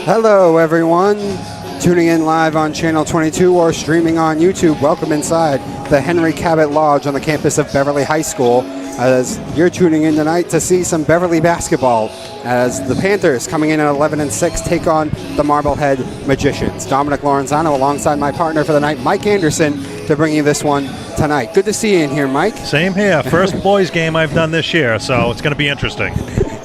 Hello, everyone. Tuning in live on Channel 22 or streaming on YouTube. Welcome inside the Henry Cabot Lodge on the campus of Beverly High School, as you're tuning in tonight to see some Beverly basketball as the Panthers, coming in at 11-6, take on the Marblehead Magicians. Dominic Lorenzano alongside my partner for the night, Mike Anderson, to bring you this one tonight. Good to see you in here, Mike. Same here. First boys game I've done this year, so it's going to be interesting.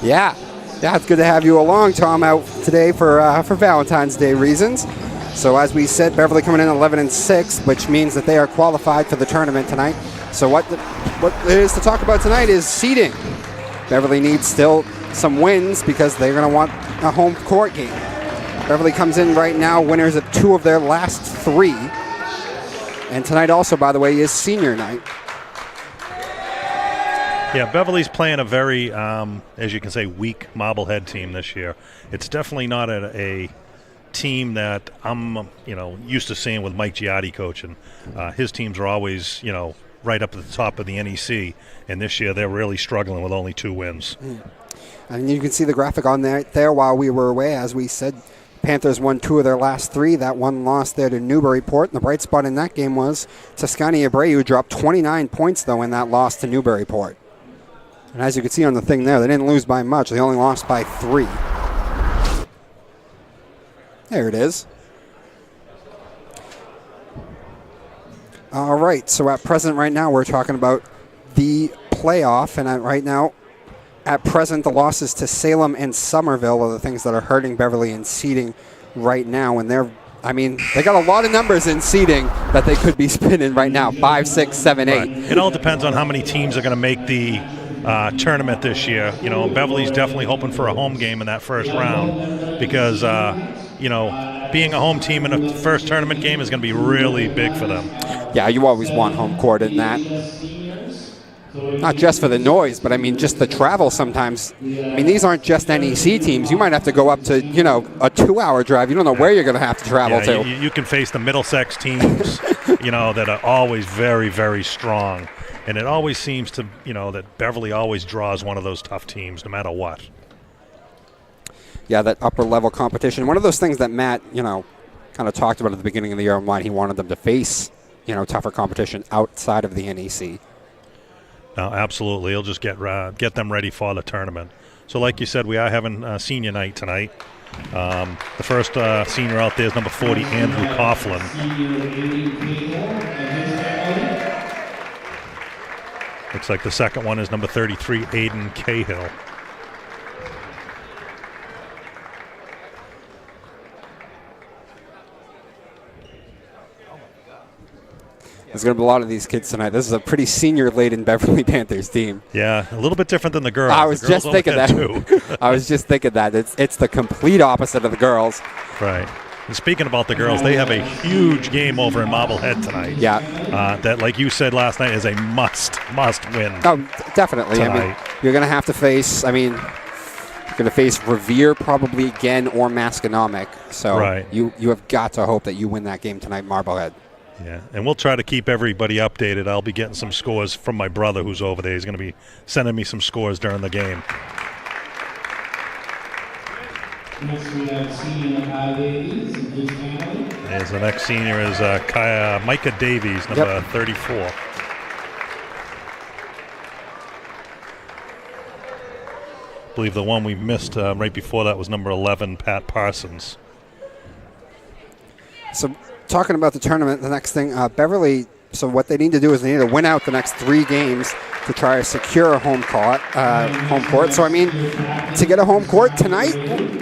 Yeah, it's good to have you along. Tom out today for Valentine's Day reasons. So as we said, Beverly coming in 11-6, which means that they are qualified for the tournament tonight. So what there is to talk about tonight is seeding. Beverly needs still some wins because they're going to want a home court game. Beverly comes in right now winners of 2 of their last 3. And tonight also, by the way, is senior night. Yeah, Beverly's playing a very, as you can say, weak Marblehead team this year. It's definitely not a team that I'm, used to seeing with Mike Giardi coaching. His teams are always, right up at the top of the NEC, and this year they're really struggling with only 2 wins. And you can see the graphic on there while we were away. As we said, Panthers won 2 of their last 3. That one lost there to Newburyport. And the bright spot in that game was Toscani Abreu dropped 29 points, though, in that loss to Newburyport. And as you can see on the thing there, they didn't lose by much. They only lost by 3. There it is. All right, so at present right now we're talking about the playoff, and right now at present the losses to Salem and Somerville are the things that are hurting Beverly in seeding right now, and they got a lot of numbers in seeding that they could be spinning right now, 5, 6, 7, 8. Right. It all depends on how many teams are going to make the tournament this year. Beverly's definitely hoping for a home game in that first round because, being a home team in a first tournament game is going to be really big for them. Yeah, you always want home court in that. Not just for the noise, but just the travel sometimes. These aren't just NEC teams. You might have to go up to, a 2-hour drive. You don't know where you're going to have to travel to. You can face the Middlesex teams, that are always very, very strong. And it always seems to, that Beverly always draws one of those tough teams no matter what. Yeah, that upper-level competition. One of those things that Matt, kind of talked about at the beginning of the year and why he wanted them to face, tougher competition outside of the NEC. No, absolutely. He'll just get them ready for the tournament. So like you said, we are having senior night tonight. The first senior out there is number 40, Andrew Coughlin. Looks like the second one is number 33, Aiden Cahill. There's going to be a lot of these kids tonight. This is a pretty senior-laden Beverly Panthers team. Yeah, a little bit different than the girls. I was just thinking that. I was just thinking that. It's the complete opposite of the girls. Right. And speaking about the girls, they have a huge game over in Marblehead tonight. Yeah. That, like you said last night, is a must win. Oh, definitely. Tonight. You're going to have to face, you're going to face Revere probably again or Masconomic. So right. You have got to hope that you win that game tonight, Marblehead. Yeah, and we'll try to keep everybody updated. I'll be getting some scores from my brother who's over there. He's going to be sending me some scores during the game. As the next senior is Micah Davies, number 34. I believe the one we missed right before that was number 11, Pat Parsons. So talking about the tournament, the next thing, Beverly, so what they need to do is they need to win out the next 3 games to try to secure a home court. So, to get a home court tonight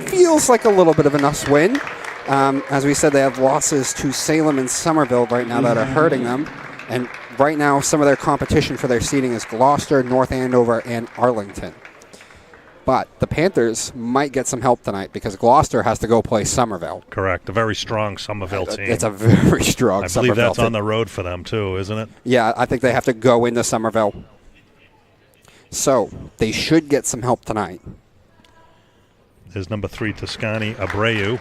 feels like a little bit of a nice win. As we said, they have losses to Salem and Somerville right now that are hurting them. And right now, some of their competition for their seeding is Gloucester, North Andover, and Arlington. But the Panthers might get some help tonight because Gloucester has to go play Somerville. Correct. A very strong Somerville team. It's a very strong Somerville team. I believe that's on the road for them too, isn't it? Yeah, I think they have to go into Somerville. So they should get some help tonight. There's number 3, Toscani Abreu.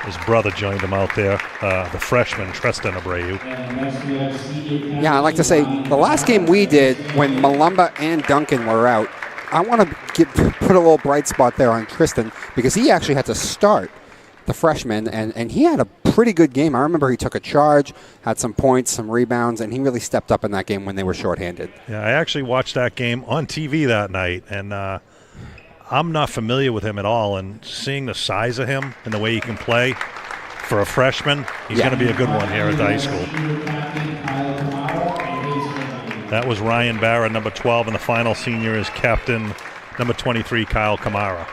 His brother joined him out there, the freshman, Tristan Abreu. Yeah, I'd like to say the last game we did when Malumba and Duncan were out, I want to put a little bright spot there on Tristan because he actually had to start the freshman, and he had a pretty good game. I remember he took a charge, had some points, some rebounds, and he really stepped up in that game when they were shorthanded. Yeah, I actually watched that game on TV that night, and I'm not familiar with him at all, and seeing the size of him and the way he can play for a freshman, he's going to be a good one here at the high school. That was Ryan Barra, number 12, and the final senior is captain number 23, Kyle Kamara.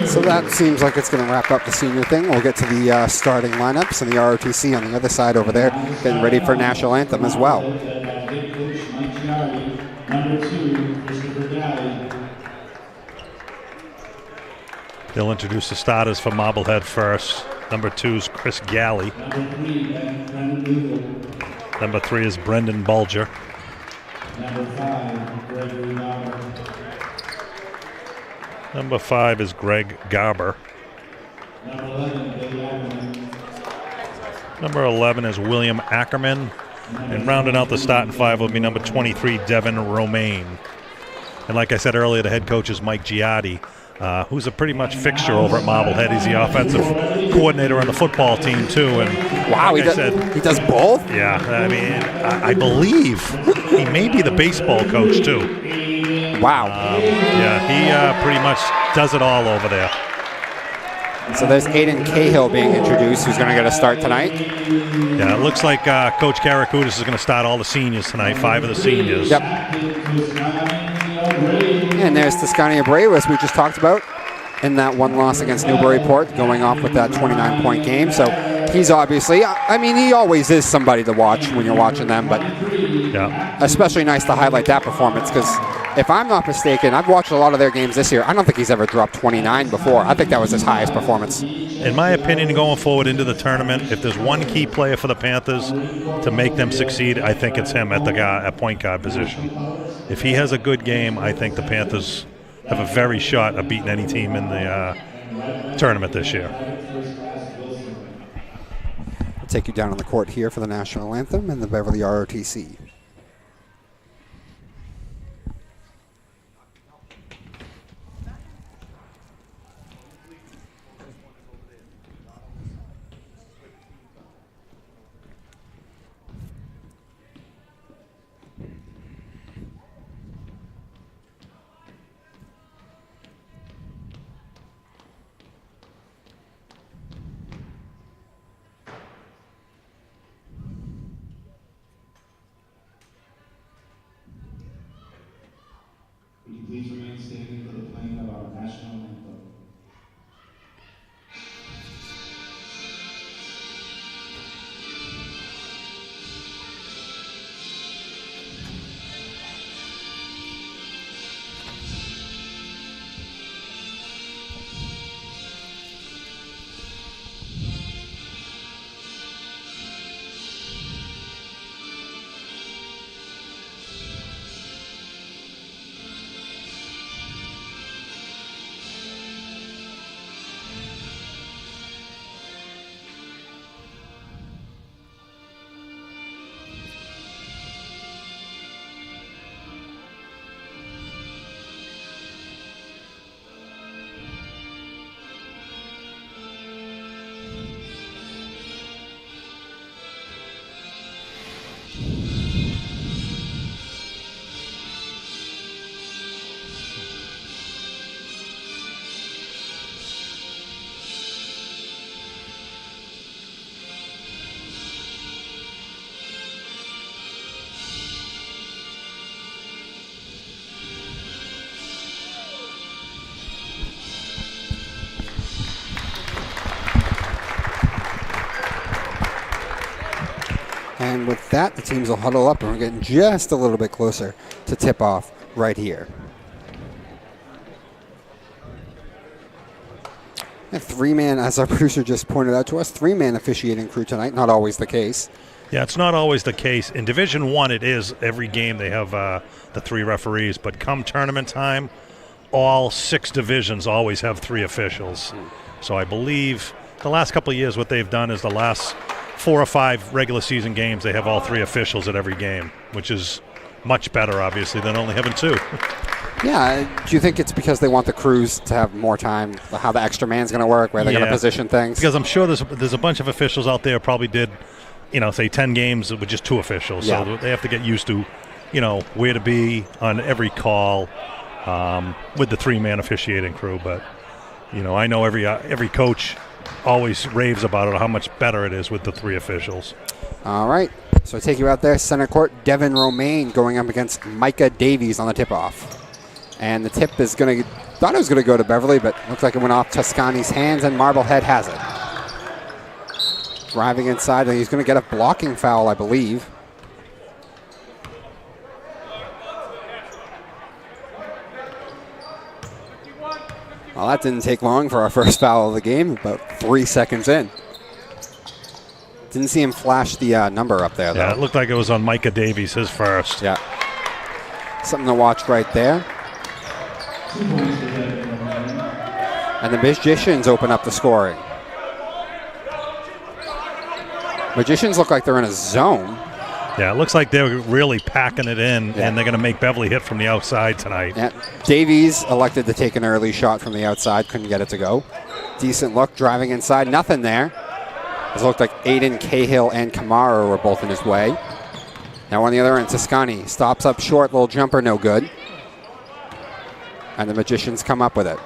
So that seems like it's going to wrap up the senior thing. We'll get to the starting lineups and the ROTC on the other side over there, getting ready for national anthem as well. They'll introduce the starters for Marblehead first. Number 2 is Chris Galley. Number 3 is Brendan Bulger. Number 5 is Greg Garber. Number 11 is William Ackerman. And rounding out the starting 5 will be number 23, Devin Romaine. And like I said earlier, the head coach is Mike Giotti, who's a pretty much fixture over at Marblehead. He's the offensive coordinator on the football team, too. And wow, like he does both? Yeah, I mean, I believe he may be the baseball coach, too. Wow. Yeah, he pretty much does it all over there. So there's Aiden Cahill being introduced, who's going to get a start tonight. Yeah, it looks like Coach Karakoutis is going to start all the seniors tonight, 5 of the seniors. Yep. And there's Toscania Bravos we just talked about in that one loss against Newburyport, going off with that 29-point game. So he's obviously, I mean, he always is somebody to watch when you're watching them, but yeah, especially nice to highlight that performance because if I'm not mistaken, I've watched a lot of their games this year. I don't think he's ever dropped 29 before. I think that was his highest performance. In my opinion, going forward into the tournament, if there's one key player for the Panthers to make them succeed, I think it's him at point guard position. If he has a good game, I think the Panthers have a very shot of beating any team in the tournament this year. I'll take you down on the court here for the national anthem and the Beverly ROTC. Please remain standing for the playing of our national anthem. And with that, the teams will huddle up, and we're getting just a little bit closer to tip-off right here. A 3-man, as our producer just pointed out to us, 3-man officiating crew tonight. Not always the case. Yeah, it's not always the case. In Division I, it is. Every game they have the 3 referees. But come tournament time, all 6 divisions always have 3 officials. So I believe the last couple of years what they've done is the last 4 or 5 regular season games, they have all 3 officials at every game, which is much better, obviously, than only having 2. Yeah, do you think it's because they want the crews to have more time, how the extra man's going to work, where they're going to position things? Because I'm sure there's a bunch of officials out there probably did, say 10 games with just 2 officials. Yeah. So they have to get used to, where to be on every call with the 3-man officiating crew. But, I know every coach always raves about it, how much better it is with the 3 officials. All right. So I take you out there, center court, Devin Romaine going up against Micah Davies on the tip-off. And the tip is thought it was going to go to Beverly, but looks like it went off Toscani's hands, and Marblehead has it. Driving inside, and he's going to get a blocking foul, I believe. Well, that didn't take long for our first foul of the game, about 3 seconds in. Didn't see him flash the number up there, though. Yeah, it looked like it was on Micah Davies, his first. Yeah. Something to watch right there. And the Magicians open up the scoring. Magicians look like they're in a zone. Yeah, it looks like they're really packing it in, and they're going to make Beverly hit from the outside tonight. Yeah. Davies elected to take an early shot from the outside, couldn't get it to go. Decent look, driving inside, nothing there. It looked like Aiden Cahill and Kamara were both in his way. Now on the other end, Toscani stops up short, little jumper, no good. And the Magicians come up with it.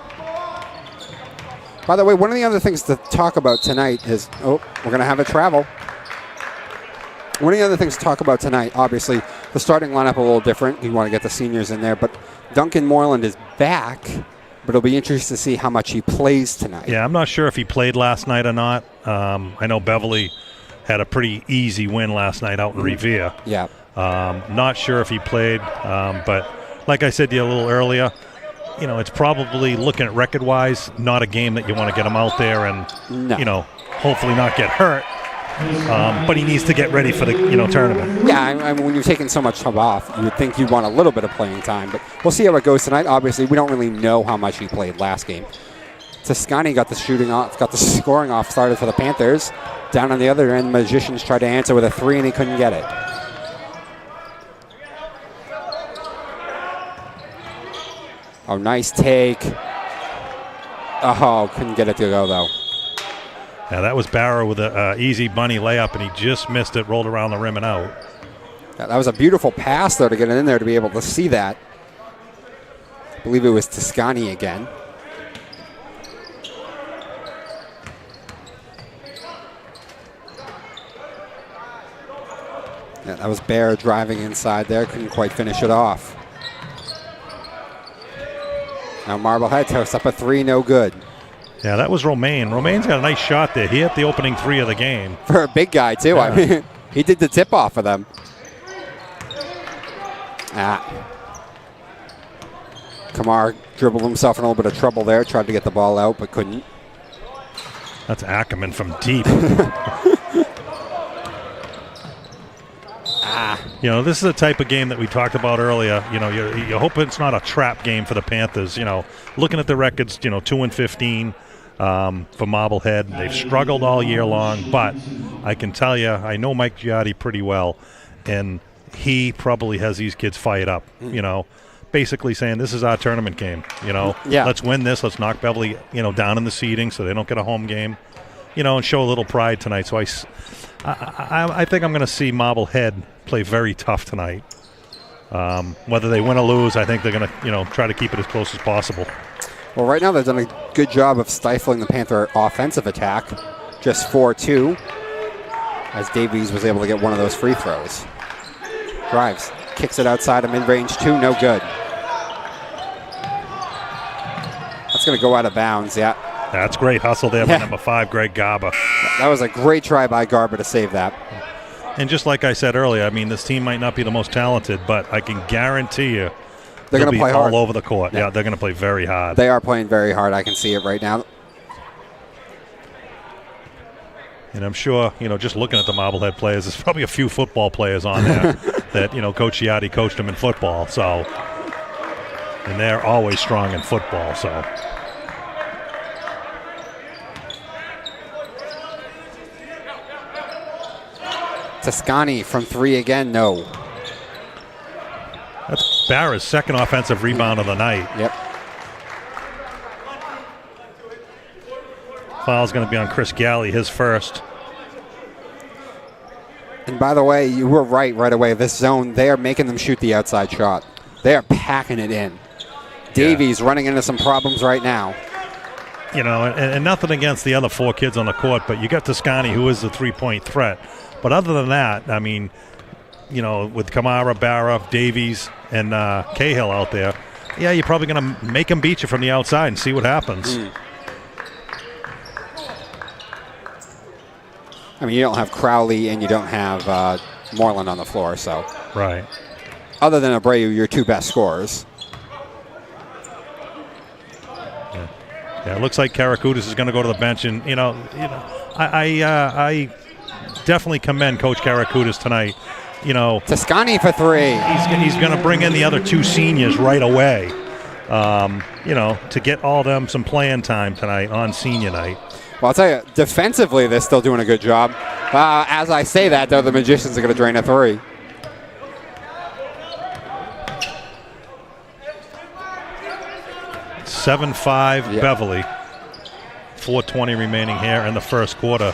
By the way, one of the other things to talk about tonight is, we're going to have a travel. One of the other things to talk about tonight, obviously, the starting lineup a little different. You want to get the seniors in there, but Duncan Moreland is back, but it'll be interesting to see how much he plays tonight. Yeah, I'm not sure if he played last night or not. I know Beverly had a pretty easy win last night out in Revere. Yeah. Not sure if he played, but like I said to you a little earlier, it's probably, looking at record-wise, not a game that you want to get him out there and, hopefully not get hurt. But he needs to get ready for the tournament. Yeah, I mean, when you're taking so much time off, you would think you'd want a little bit of playing time. But we'll see how it goes tonight. Obviously, we don't really know how much he played last game. Toscani got the shooting off, got the scoring off started for the Panthers. Down on the other end, Magicians tried to answer with a 3, and he couldn't get it. Oh, nice take. Oh, couldn't get it to go, though. Yeah, that was Barrow with an easy bunny layup, and he just missed it, rolled around the rim and out. Yeah, that was a beautiful pass, though, to get it in there to be able to see that. I believe it was Toscani again. Yeah, that was Bear driving inside there, couldn't quite finish it off. Now Marblehead toasts up a 3, no good. Yeah, that was Romaine. Romaine's got a nice shot there. He hit the opening 3 of the game. For a big guy, too. Yeah. I mean, he did the tip-off for them. Kamar dribbled himself in a little bit of trouble there, tried to get the ball out, but couldn't. That's Ackerman from deep. This is the type of game that we talked about earlier. You hope it's not a trap game for the Panthers. Looking at the records, 2-15 for Marblehead. They've struggled all year long, but I can tell you, I know Mike Giotti pretty well, and he probably has these kids fired up, basically saying this is our tournament game, Let's win this. Let's knock Beverly, down in the seeding so they don't get a home game, and show a little pride tonight. So I think I'm going to see Marblehead play very tough tonight. Whether they win or lose, I think they're going to, try to keep it as close as possible. Well, right now they've done a good job of stifling the Panther offensive attack. Just 4-2, as Davies was able to get one of those free throws. Drives, kicks it outside of mid-range 2, no good. That's going to go out of bounds, yeah. That's great hustle there by number 5, Greg Garber. That was a great try by Garber to save that. And just like I said earlier, I mean, this team might not be the most talented, but I can guarantee you they're going to play hard all over the court. Yeah, they're going to play very hard. They are playing very hard. I can see it right now. And I'm sure, just looking at the Marblehead players, there's probably a few football players on there that, Coach Giatti coached them in football. So, and they're always strong in football. So, Toscani from 3 again, no. That's Barra's second offensive rebound of the night. Yep. Foul's going to be on Chris Galley, his first. And by the way, you were right away. This zone, they are making them shoot the outside shot. They are packing it in. Davies running into some problems right now. And nothing against the other 4 kids on the court, but you got Toscani, who is the three-point threat. But other than that, I mean, with Kamara, Barra, Davies, and Cahill out there, yeah, you're probably going to make them beat you from the outside and see what happens. I mean, you don't have Crowley and you don't have Moreland on the floor, so. Right. Other than Abreu, your 2 best scorers. Yeah, it looks like Karakutis is going to go to the bench, and I definitely commend Coach Karakutis tonight. Toscani for 3. He's going to bring in the other 2 seniors right away. To get all them some playing time tonight on senior night. Well, I'll tell you, defensively, they're still doing a good job. As I say that, though, the Magicians are going to drain a 3. Seven 7-5 Beverly. 4:20 remaining here in the first quarter.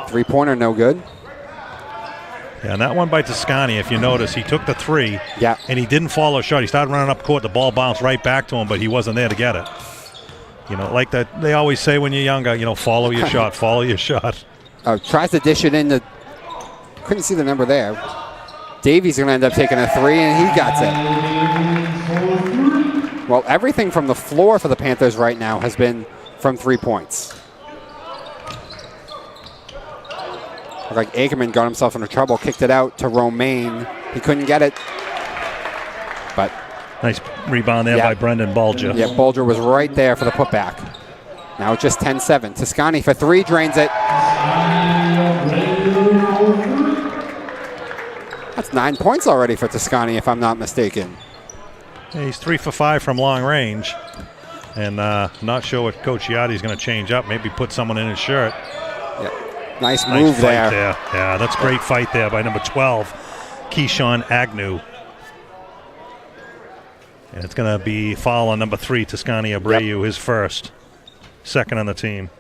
3-pointer, no good. Yeah, and that one by Toscani, if you notice, he took the 3. Yeah. And he didn't follow a shot. He started running up court. The ball bounced right back to him, but he wasn't there to get it. Like that they always say when you're younger, follow your shot, follow your shot. Tries to dish it in. Couldn't see the number there. Davies going to end up taking a 3, and he got it. Well, everything from the floor for the Panthers right now has been from 3 points. Looked like Ackerman got himself into trouble, kicked it out to Romaine. He couldn't get it. But nice rebound there by Brendan Bulger. Yeah, Bulger was right there for the putback. Now it's just 10-7. Toscani for 3, drains it. That's 9 points already for Toscani, if I'm not mistaken. Yeah, he's 3 for 5 from long range. And not sure what Coach Giatti's going to change up. Maybe put someone in his shirt. Yeah. Nice move there. Yeah, that's great fight there by number 12, Keyshawn Agnew. And it's going to be foul on number 3, Toscani Abreu, his first. Second on the team.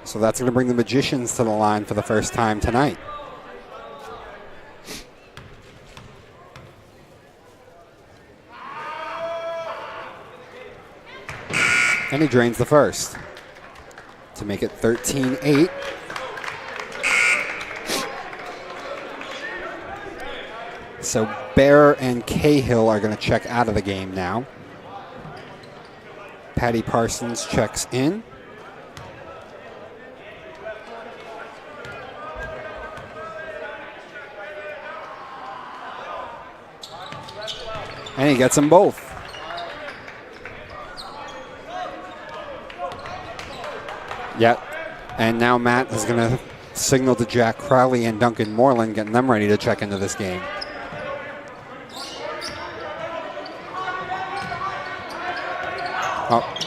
So that's going to bring the Magicians to the line for the first time tonight. And he drains the first to make it 13-8. So Bear and Cahill are going to check out of the game now. Patty Parsons checks in. And he gets them both. Yep. And now Matt is going to signal to Jack Crowley and Duncan Moreland, getting them ready to check into this game.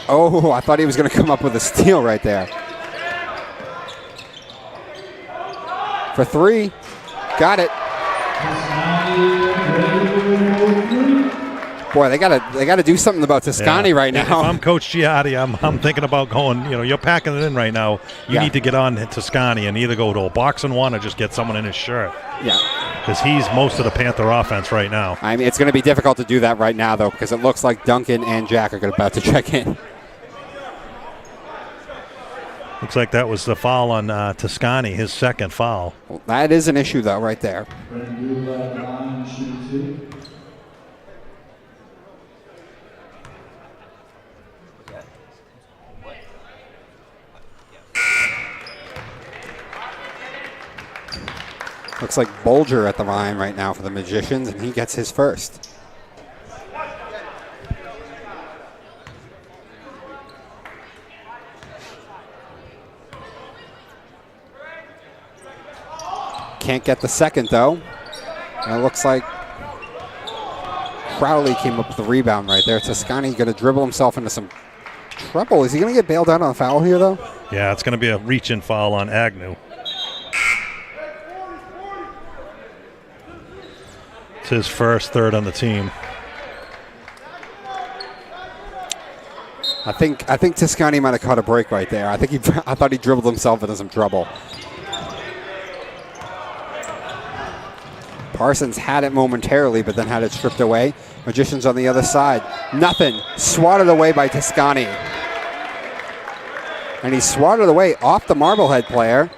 Oh, I thought he was going to come up with a steal right there. For 3. Got it. Boy, they gotta do something about Toscani right now. If I'm Coach Giatti, I'm thinking about going. You're packing it in right now. You need to get on Toscani and either go to a box and 1 or just get someone in his shirt. Yeah, because he's most of the Panther offense right now. I mean, it's going to be difficult to do that right now though, because it looks like Duncan and Jack are about to check in. Looks like that was the foul on Toscani, his second foul. Well, that is an issue though, right there. Looks like Bulger at the line right now for the Magicians, and he gets his first. Can't get the second, though. And it looks like Crowley came up with the rebound right there. Toscani going to dribble himself into some trouble. Is he going to get bailed out on a foul here, though? Yeah, it's going to be a reach-in foul on Agnew. It's his first, third on the team. I think Toscani might have caught a break right there. I thought he dribbled himself into some trouble. Parsons had it momentarily, but then had it stripped away. Magicians on the other side. Nothing. Swatted away by Toscani. And he swatted away off the Marblehead player.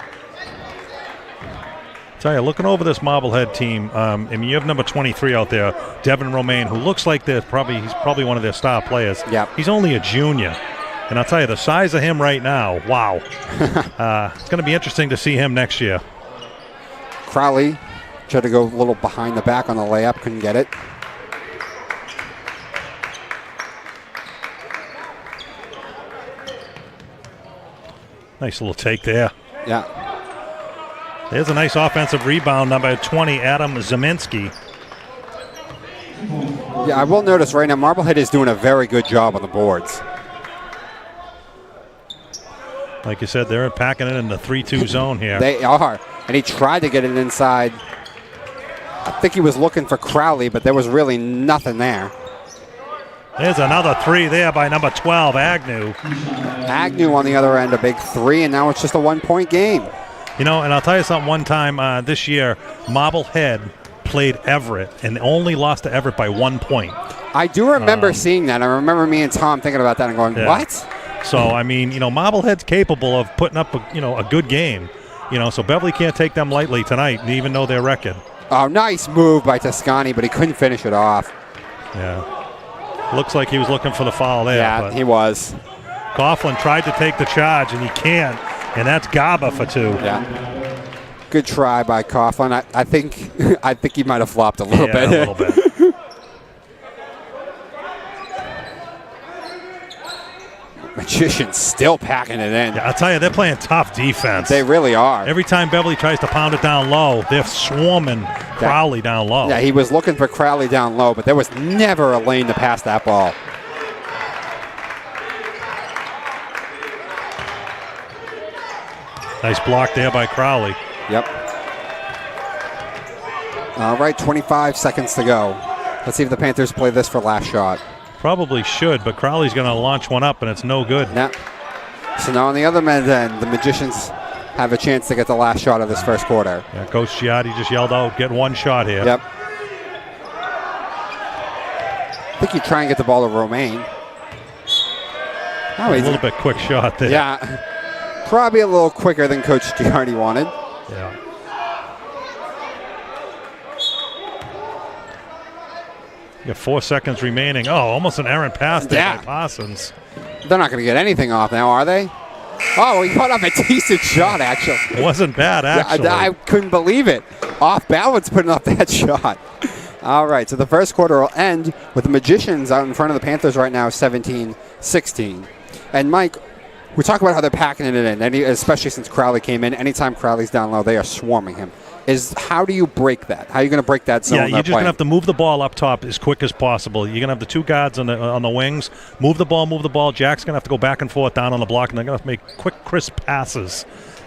Tell you, looking over this Marblehead team, I mean, you have number 23 out there, Devin Romaine, who looks like he's probably one of their star players. Yep. He's only a junior. And I'll tell you, the size of him right now, wow. It's going to be interesting to see him next year. Crowley tried to go a little behind the back on the layup, couldn't get it. Nice little take there. Yeah. There's a nice offensive rebound, number 20, Adam Zeminski. Yeah, I will notice right now, Marblehead is doing a very good job on the boards. Like you said, they're packing it in the 3-2 zone here. They are. And he tried to get it inside. I think he was looking for Crowley, but there was really nothing there. There's another three there by number 12, Agnew. Agnew on the other end, a big three, and now it's just a 1-point game. You know, and I'll tell you something, one time this year, Marblehead played Everett and only lost to Everett by 1 point. I do remember seeing that. I remember me and Tom thinking about that and going, yeah. What? So, I mean, you know, Marblehead's capable of putting up, a good game. You know, so Beverly can't take them lightly tonight, even though their record. Oh, nice move by Toscani, but he couldn't finish it off. Yeah. Looks like he was looking for the foul there. Yeah, he was. Coughlin tried to take the charge, and he can't. And that's Gaba for two. Yeah. Good try by Coughlin. I think he might have flopped a little bit. A little bit. Magicians still packing it in. Yeah, I'll tell you, they're playing tough defense. They really are. Every time Beverly tries to pound it down low, they're swarming Crowley down low. Yeah, he was looking for Crowley down low, but there was never a lane to pass that ball. Nice block there by Crowley. Yep. All right, 25 seconds to go. Let's see if the Panthers play this for last shot. Probably should, but Crowley's going to launch one up, and it's no good. Yeah. So now on the other end, the Magicians have a chance to get the last shot of this first quarter. Yeah, Coach Giatti just yelled out, get one shot here. Yep. I think you try and get the ball to Romaine. A little bit quick shot there. Yeah. Probably a little quicker than Coach Giatti wanted. Yeah. You got 4 seconds remaining. Oh, almost an errant pass there by Parsons. They're not going to get anything off now, are they? Oh, he caught off a decent shot, actually. It wasn't bad, actually. I couldn't believe it. Off balance putting off that shot. All right, so the first quarter will end with the Magicians out in front of the Panthers right now, 17-16. And, Mike, we talk about how they're packing it in, especially since Crowley came in. Anytime Crowley's down low, they are swarming him. How do you break that? How are you going to break that zone? Yeah, you're just going to have to move the ball up top as quick as possible. You're going to have the two guards on the wings. Move the ball. Jack's going to have to go back and forth down on the block, and they're going to have to make quick, crisp passes.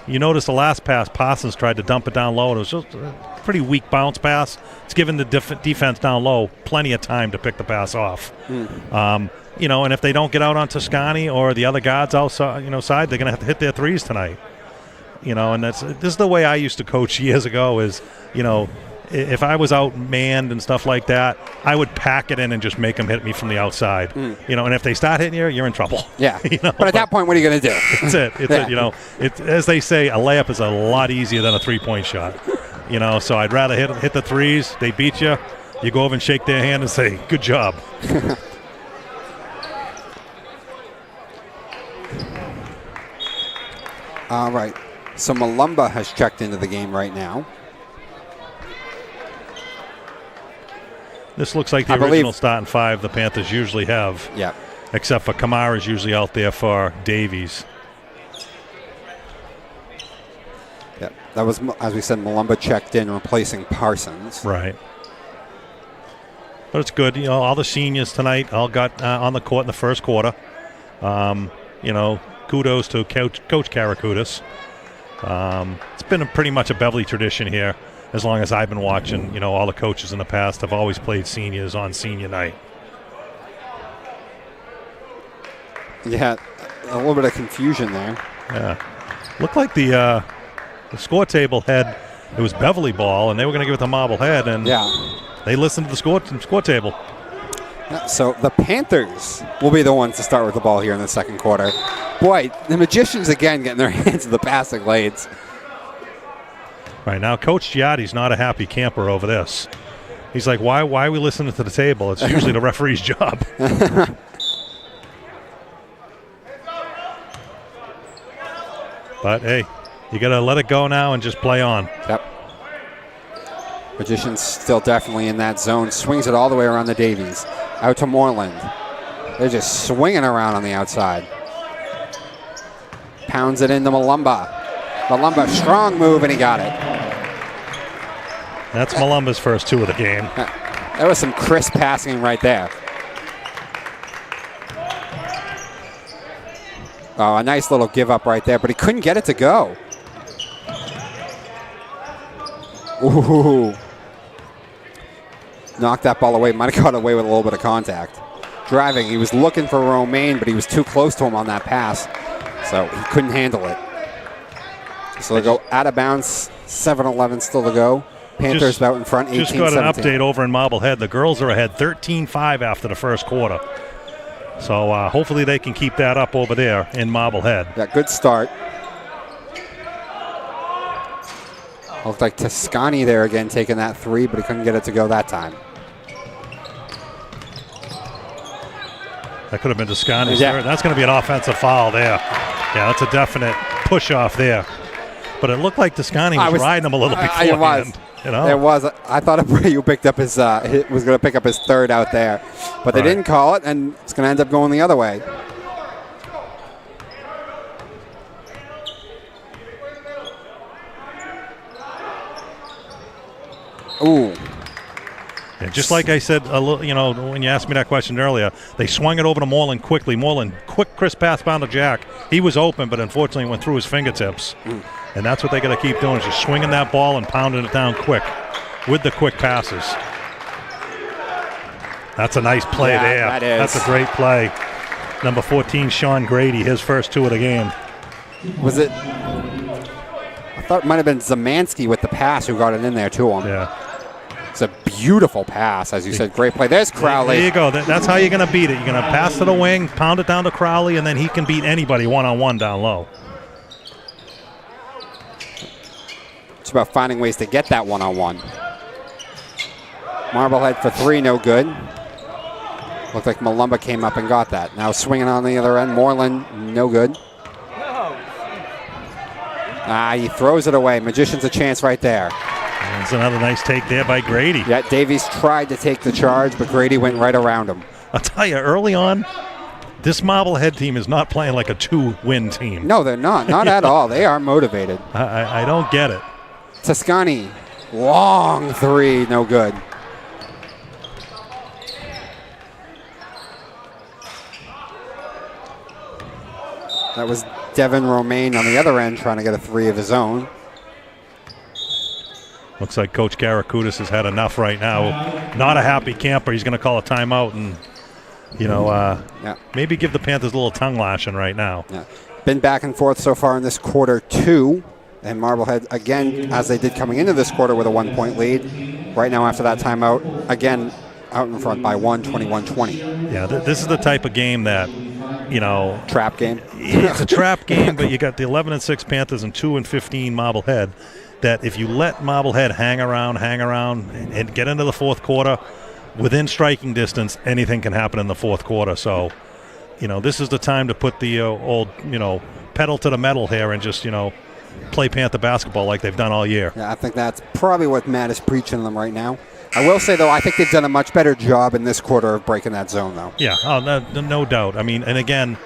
You notice the last pass, Parsons tried to dump it down low, and it was just a pretty weak bounce pass. It's given the defense down low plenty of time to pick the pass off. And if they don't get out on Toscani or the other guards outside, side, they're going to have to hit their threes tonight. And this is the way I used to coach years ago is, if I was outmanned and stuff like that, I would pack it in and just make them hit me from the outside. And if they start hitting you, you're in trouble. Yeah. But at that point, what are you going to do? It's it. As they say, a layup is a lot easier than a three-point shot. So I'd rather hit the threes. They beat you. You go over and shake their hand and say, good job. All right. So Malumba has checked into the game right now. This looks like the original starting five the Panthers usually have. Yeah. Except for Kamara's usually out there for Davies. Yep. That was, as we said, Malumba checked in, replacing Parsons. Right. But it's good. You know, all the seniors tonight all got on the court in the first quarter. You know, kudos to Coach Karakutis. It's been pretty much a Beverly tradition here as long as I've been watching. You know, all the coaches in the past have always played seniors on senior night. Yeah, a little bit of confusion there. Yeah. Looked like the score table had, it was Beverly ball, and they were going to give it to Marblehead, and they listened to the score table. Yeah, so the Panthers will be the ones to start with the ball here in the second quarter. Boy, the Magicians again getting their hands in the passing lanes. Right now, Coach Giotti's not a happy camper over this. He's like, why are we listening to the table? It's usually the referee's job. But, hey, you got to let it go now and just play on. Yep. Magicians still definitely in that zone. Swings it all the way around the Davies. Out to Moreland. They're just swinging around on the outside. Pounds it into Malumba. Malumba, strong move, and he got it. That's Malumba's first 2 of the game. That was some crisp passing right there. Oh, a nice little give up right there, but he couldn't get it to go. Ooh. Knocked that ball away. Might have got away with a little bit of contact. Driving, he was looking for Romaine, but he was too close to him on that pass, so he couldn't handle it. So they go out of bounds, 7-11 still to go. Panthers out in front, 18-17. Just got an update over in Marblehead. The girls are ahead 13-5 after the first quarter. So hopefully they can keep that up over there in Marblehead. Yeah, good start. Looked like Toscani there again taking that 3, but he couldn't get it to go that time. That could have been Toscani's third. That's going to be an offensive foul there. Yeah, that's a definite push off there. But it looked like Toscani was riding him a little beforehand. It was. You know? It was. I thought Abreu picked up his was going to pick up his 3rd out there, but they didn't call it, and it's going to end up going the other way. Ooh. Yeah, just like I said, you know, when you asked me that question earlier, they swung it over to Moreland quickly. Moreland, quick, crisp pass down to Jack. He was open, but unfortunately went through his fingertips. And that's what they got to keep doing, is just swinging that ball and pounding it down quick with the quick passes. That's a nice play there. That is. That's a great play. Number 14, Sean Grady, his first 2 of the game. Was it? I thought it might have been Zemansky with the pass who got it in there to him. Yeah. It's a beautiful pass, as you said. Great play. There's Crowley. There you go. That's how you're going to beat it. You're going to pass to the wing, pound it down to Crowley, and then he can beat anybody one-on-one down low. It's about finding ways to get that one-on-one. Marblehead for 3, no good. Looked like Malumba came up and got that. Now swinging on the other end. Moreland, no good. He throws it away. Magician's a chance right there. That's another nice take there by Grady. Yeah, Davies tried to take the charge, but Grady went right around him. I'll tell you, early on, this Marblehead team is not playing like a 2-win team. No, they're not. Not at all. They are motivated. I don't get it. Toscani, long 3, no good. That was Devin Romaine on the other end trying to get a 3 of his own. Looks like Coach Karakutis has had enough right now. Not a happy camper. He's going to call a timeout and, you know, maybe give the Panthers a little tongue lashing right now. Yeah. Been back and forth so far in this quarter 2. And Marblehead, again, as they did coming into this quarter with a 1-point lead. Right now after that timeout, again, out in front by 1, 21-20. Yeah, this is the type of game that, you know. Trap game. It's a trap game, but you got the 11-6 Panthers and 2-15 Marblehead. That if you let Marblehead hang around, and get into the fourth quarter, within striking distance, anything can happen in the fourth quarter. So, you know, this is the time to put the old, you know, pedal to the metal here and just, you know, play Panther basketball like they've done all year. Yeah, I think that's probably what Matt is preaching to them right now. I will say, though, I think they've done a much better job in this quarter of breaking that zone, though. Yeah, no doubt. I mean, and again,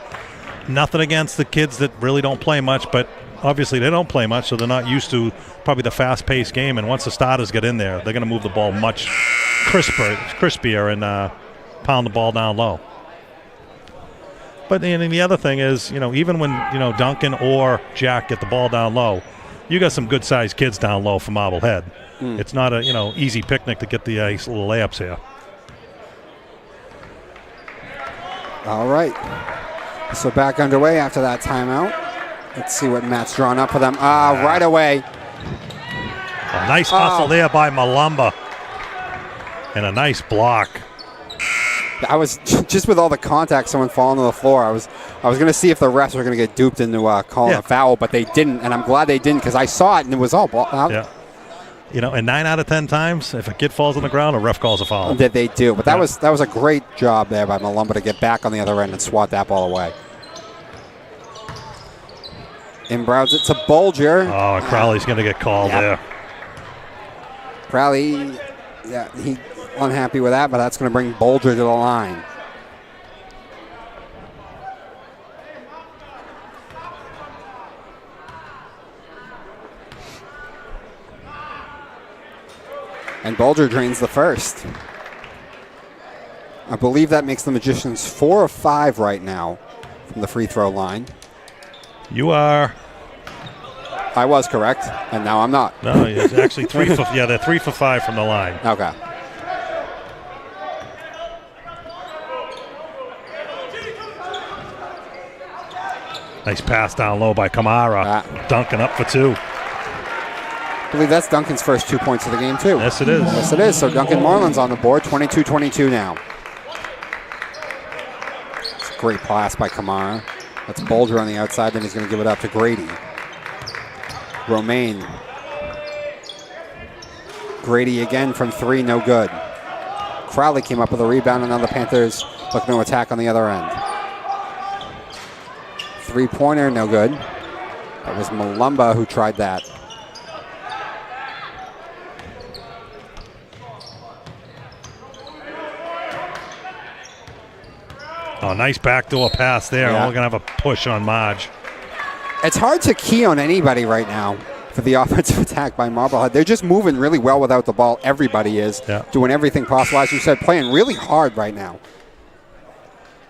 nothing against the kids that really don't play much, but obviously they don't play much, so they're not used to probably the fast-paced game. And once the starters get in there, they're going to move the ball much crispier and pound the ball down low. But then the other thing is, even when Duncan or Jack get the ball down low, you got some good-sized kids down low for Marblehead. It's not a easy picnic to get the little layups here. All right. So back underway after that timeout. Let's see what Matt's drawn up for them. Right away. A nice hustle there by Malumba. And a nice block. I was just with all the contact, someone falling to the floor. I was going to see if the refs were going to get duped into calling a foul, but they didn't, and I'm glad they didn't because I saw it and it was all ball. Yeah. And 9 out of 10 times, if a kid falls on the ground, a ref calls a foul. That they do, but that was a great job there by Malumba to get back on the other end and swat that ball away. Inbounds it to Bulger. Oh, Crowley's going to get called there. Crowley, he unhappy with that, but that's going to bring Bulger to the line. And Bulger drains the first. I believe that makes the Magicians 4 of 5 right now from the free throw line. You are. I was correct, and now I'm not. No, it's actually 3 for. Yeah, they're 3 for 5 from the line. Okay. Nice pass down low by Kamara. Duncan up for 2. I believe that's Duncan's first 2 points of the game, too. Yes, it is. Yes, it is. So Duncan Marlin's on the board, 22-22 now. It's a great pass by Kamara. That's Bulger on the outside, then he's going to give it up to Grady. Romaine. Grady again from 3, no good. Crowley came up with a rebound, and now the Panthers looking to attack on the other end. Three-pointer, no good. That was Malumba who tried that. Oh, nice backdoor pass there. Yeah. We're going to have a push on Marge. It's hard to key on anybody right now for the offensive attack by Marblehead. They're just moving really well without the ball. Everybody is doing everything possible. As you said, playing really hard right now.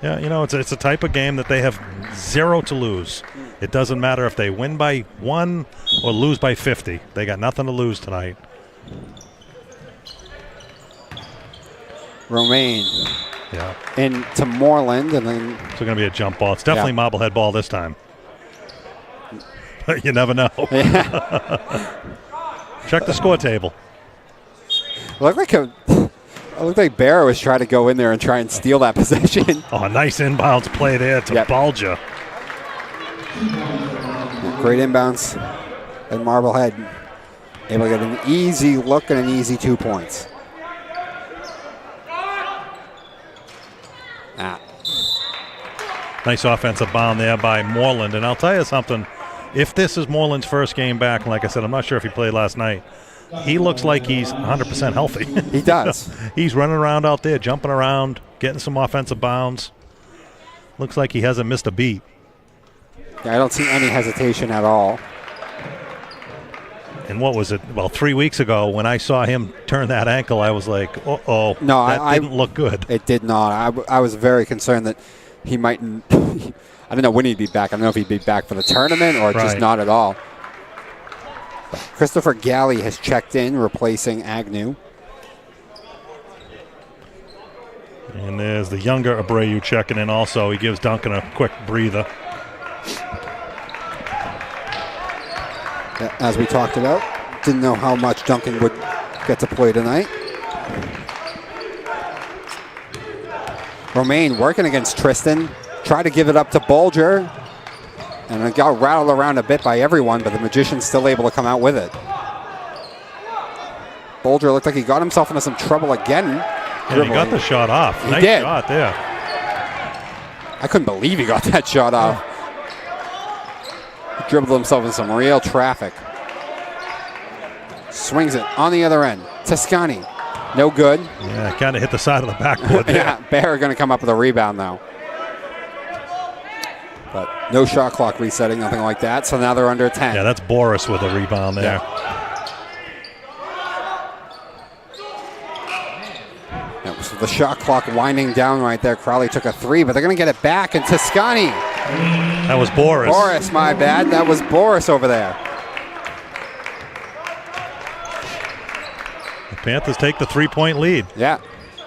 Yeah, it's a type of game that they have 0 to lose. It doesn't matter if they win by 1 or lose by 50. They got nothing to lose tonight. Romaine. Yeah. Into Moreland, and then It's going to be a jump ball. It's definitely Marblehead ball this time. But you never know. Check the score table. It looked like Barrow was trying to go in there and try and steal that possession. Oh, a nice inbounds play there to Bulger. Great inbounds. And Marblehead able to get an easy look and an easy 2 points. Nice offensive bound there by Moreland. And I'll tell you something. If this is Moreland's first game back, and like I said, I'm not sure if he played last night, he looks like he's 100% healthy. He does. He's running around out there, jumping around, getting some offensive bounds. Looks like he hasn't missed a beat. Yeah, I don't see any hesitation at all. And what was it? Well, 3 weeks ago when I saw him turn that ankle, I was like, uh-oh, no, that didn't look good. It did not. I was very concerned that he might – I don't know when he'd be back. I don't know if he'd be back for the tournament or just not at all. But Christopher Galley has checked in, replacing Agnew. And there's the younger Abreu checking in also. He gives Duncan a quick breather. As we talked about, didn't know how much Duncan would get to play tonight. Romaine working against Tristan. Tried to give it up to Bulger. And it got rattled around a bit by everyone, but the Magician's still able to come out with it. Bulger looked like he got himself into some trouble again. And he got the shot off. He nice did. Shot there. I couldn't believe he got that shot off. He dribbled himself in some real traffic. Swings it on the other end. Toscani. No good. Yeah, kind of hit the side of the backboard there. Yeah, Bear going to come up with a rebound, though. But no shot clock resetting, nothing like that. So now they're under 10. Yeah, that's Boris with a rebound there. That was the shot clock winding down right there. Crowley took a 3, but they're going to get it back. And Toscani. That was Boris. Boris, my bad. That was Boris over there. The Panthers take the 3-point lead. Yeah.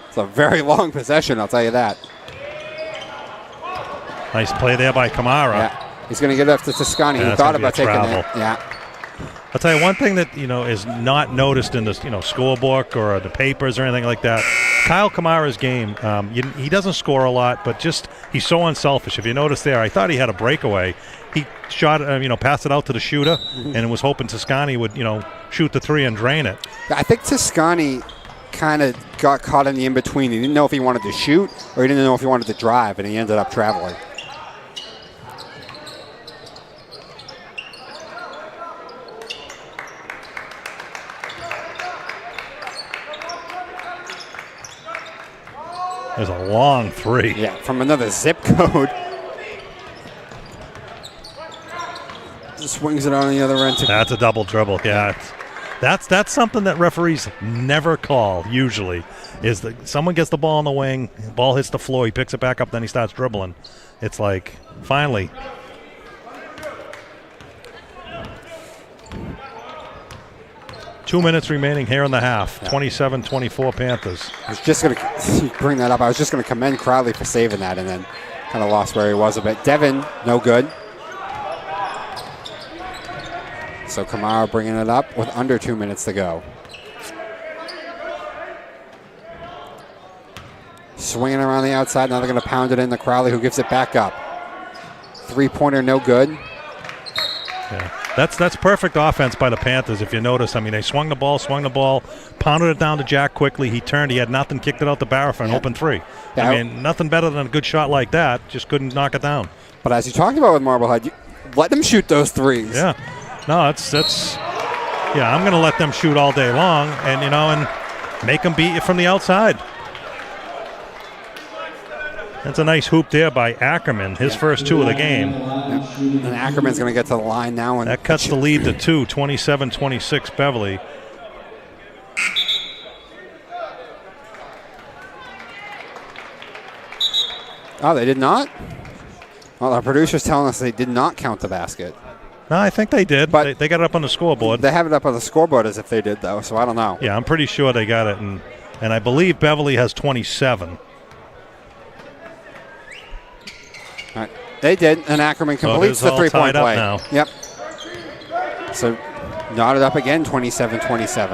It's a very long possession, I'll tell you that. Nice play there by Kamara. Yeah. He's going to get it up to Toscani. Yeah, He thought about taking travel. it. Yeah. I'll tell you one thing that is not noticed in the scorebook or the papers or anything like that. Kyle Kamara's game, he doesn't score a lot, but just he's so unselfish. If you notice there, I thought he had a breakaway. He shot, passed it out to the shooter, and was hoping Toscani would, shoot the 3 and drain it. I think Toscani kind of got caught in the in-between. He didn't know if he wanted to shoot or he didn't know if he wanted to drive, and he ended up traveling. There's a long 3. Yeah, from another zip code. Swings it on the other end. That's a double dribble. Yeah, that's something that referees never call. Usually, is that someone gets the ball on the wing, ball hits the floor, he picks it back up, then he starts dribbling. It's like finally. Two minutes remaining here in the half. 27-24 Panthers. I was just going to bring that up. I was just going to commend Crowley for saving that and then kind of lost where he was a bit. Devin, no good. So Kamara bringing it up with under 2 minutes to go. Swinging around the outside. Now they're going to pound it in to Crowley, who gives it back up. Three-pointer, no good. Yeah. That's perfect offense by the Panthers, if you notice. They swung the ball, pounded it down to Jack quickly. He turned, he had nothing, kicked it out the barrel for an open 3. Yeah. Nothing better than a good shot like that. Just couldn't knock it down. But as you talked about with Marblehead, let them shoot those threes. Yeah. No, I'm going to let them shoot all day long and make them beat you from the outside. That's a nice hoop there by Ackerman, his first 2 of the game. Yep. And Ackerman's going to get to the line now. And that cuts the lead to 2, 27-26 Beverly. Oh, they did not? Well, our producer's telling us they did not count the basket. No, I think they did. But they got it up on the scoreboard. They have it up on the scoreboard as if they did, though, so I don't know. Yeah, I'm pretty sure they got it. And I believe Beverly has 27. All right. They did, and Ackerman completes the three-point play. Now. Yep. So knotted up again, 27-27.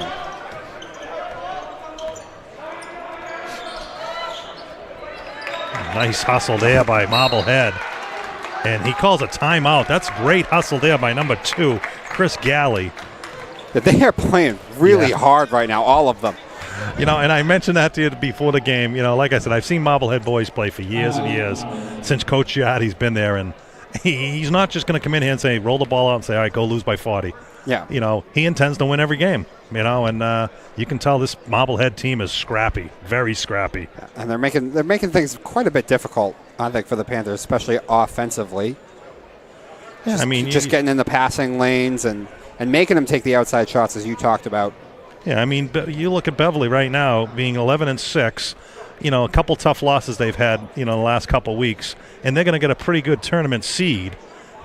Nice hustle there by Marblehead. And he calls a timeout. That's great hustle there by number 2, Chris Galley. They are playing really hard right now, all of them. And I mentioned that to you before the game. Like I said, I've seen Marblehead boys play for years and years since Coach Giotti's been there. And he's not just going to come in here and say, roll the ball out and say, all right, go lose by 40. Yeah. He intends to win every game, and you can tell this Marblehead team is scrappy, very scrappy. And they're making things quite a bit difficult, I think, for the Panthers, especially offensively. Yeah, just getting in the passing lanes and making them take the outside shots, as you talked about. Yeah, you look at Beverly right now being 11-6. A couple tough losses they've had, the last couple weeks, and they're going to get a pretty good tournament seed.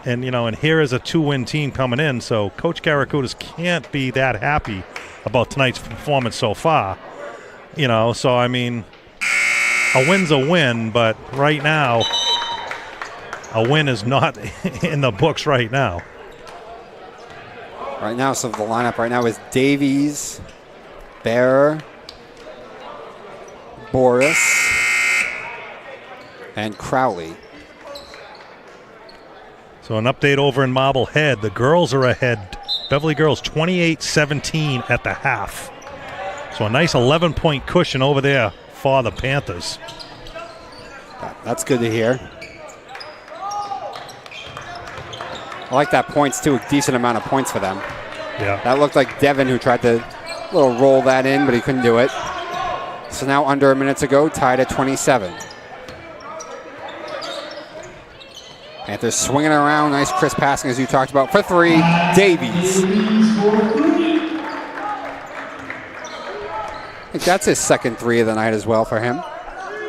And and here is a 2-win team coming in, so Coach Karakutas can't be that happy about tonight's performance so far. So a win's a win, but right now, a win is not in the books right now. Right now, so the lineup right now is Davies, Bear, Boris, and Crowley. So an update over in Marblehead. The girls are ahead. Beverly girls 28-17 at the half. So a nice 11-point cushion over there for the Panthers. That's good to hear. I like that points, too. A decent amount of points for them. Yeah. That looked like Devin, who tried to little roll that in, but he couldn't do it. So now under a minute to go, tied at 27. Panthers swinging around. Nice crisp passing as you talked about for three. Davies. I think that's his second three of the night as well for him.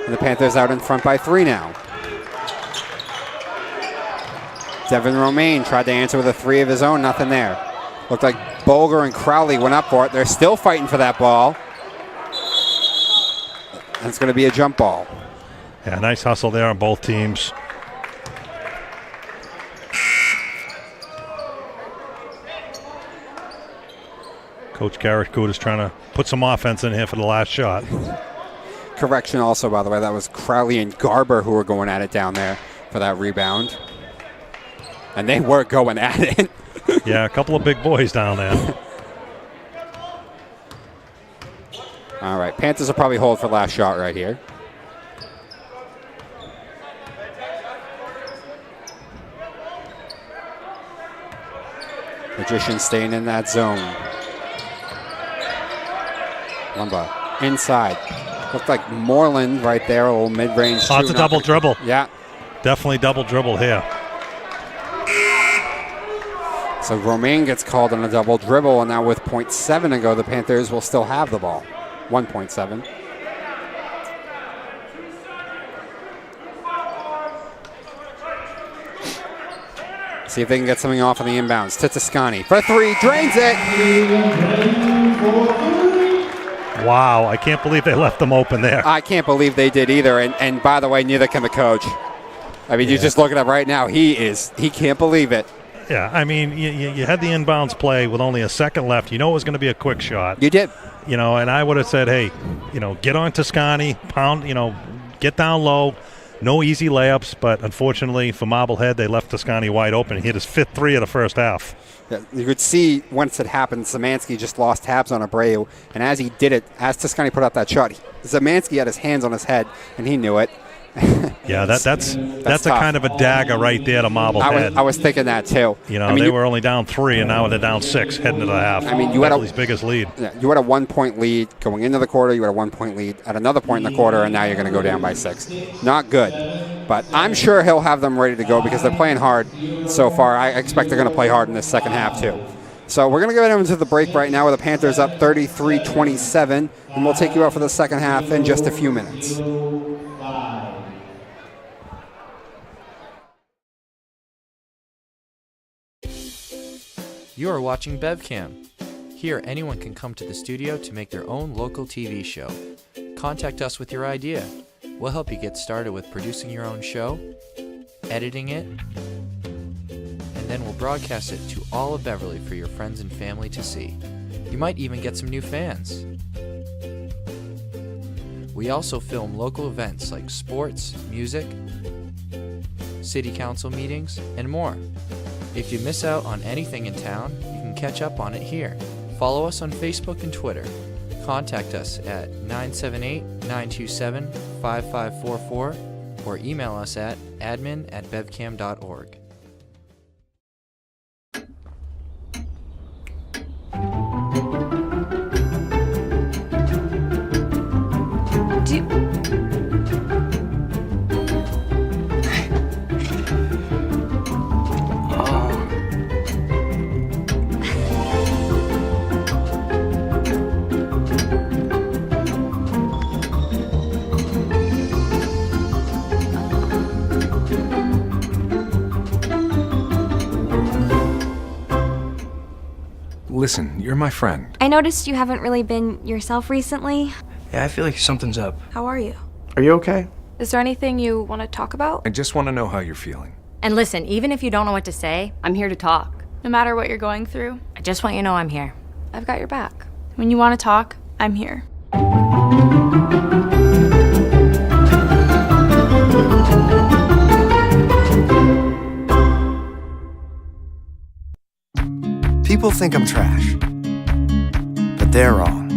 And the Panthers out in front by 3 now. Devin Romaine tried to answer with a 3 of his own. Nothing there. Looked like Bolger and Crowley went up for it. They're still fighting for that ball. And it's going to be a jump ball. Yeah, nice hustle there on both teams. Coach Garrett Good is trying to put some offense in here for the last shot. Correction also, by the way, that was Crowley and Garber who were going at it down there for that rebound. And they were going at it. Yeah, a couple of big boys down there. All right, Panthers will probably hold for last shot right here. Magician staying in that zone. Lumba inside. Looked like Moreland right there, a little mid-range. Oh, it's a double dribble. Yeah. Definitely double dribble here. So Romaine gets called on a double dribble, and now with 0.7 to go, the Panthers will still have the ball. 1.7. See if they can get something off on the inbounds. Titsascani for 3, drains it. Wow, I can't believe they left them open there. I can't believe they did either, and by the way, neither can the coach. I mean, you just look at him right now. He can't believe it. Yeah, I mean, you had the inbounds play with only a second left. You know it was going to be a quick shot. You did. You know, and I would have said, hey, you know, get on Toscani, pound, you know, get down low. No easy layups, but unfortunately for Marblehead, they left Toscani wide open. He hit his 5th 3 of the first half. Yeah, you could see once it happened, Szymanski just lost tabs on Abreu, and as he did it, as Toscani put out that shot, Szymanski had his hands on his head, and he knew it. Yeah, that's a kind of a dagger right there to Marblehead. I was thinking that too. You know, they were only down 3, and now they're down 6 heading to the half. I mean, you had Beverly's biggest lead. Yeah, you had a 1-point lead going into the quarter. You had a 1-point lead at another point in the quarter, and now you're going to go down by 6. Not good. But I'm sure he'll have them ready to go because they're playing hard so far. I expect they're going to play hard in this second half too. So we're going to go into the break right now with the Panthers up 33-27, and we'll take you out for the second half in just a few minutes. You are watching BevCam. Here, anyone can come to the studio to make their own local TV show. Contact us with your idea. We'll help you get started with producing your own show, editing it, and then we'll broadcast it to all of Beverly for your friends and family to see. You might even get some new fans. We also film local events like sports, music, city council meetings, and more. If you miss out on anything in town, you can catch up on it here. Follow us on Facebook and Twitter. Contact us at 978-927-5544 or email us at admin@bevcam.org. Listen, you're my friend. I noticed you haven't really been yourself recently. Yeah, I feel like something's up. How are you? Are you okay? Is there anything you want to talk about? I just want to know how you're feeling. And listen, even if you don't know what to say, I'm here to talk. No matter what you're going through, I just want you to know I'm here. I've got your back. When you want to talk, I'm here. People think I'm trash, but they're wrong.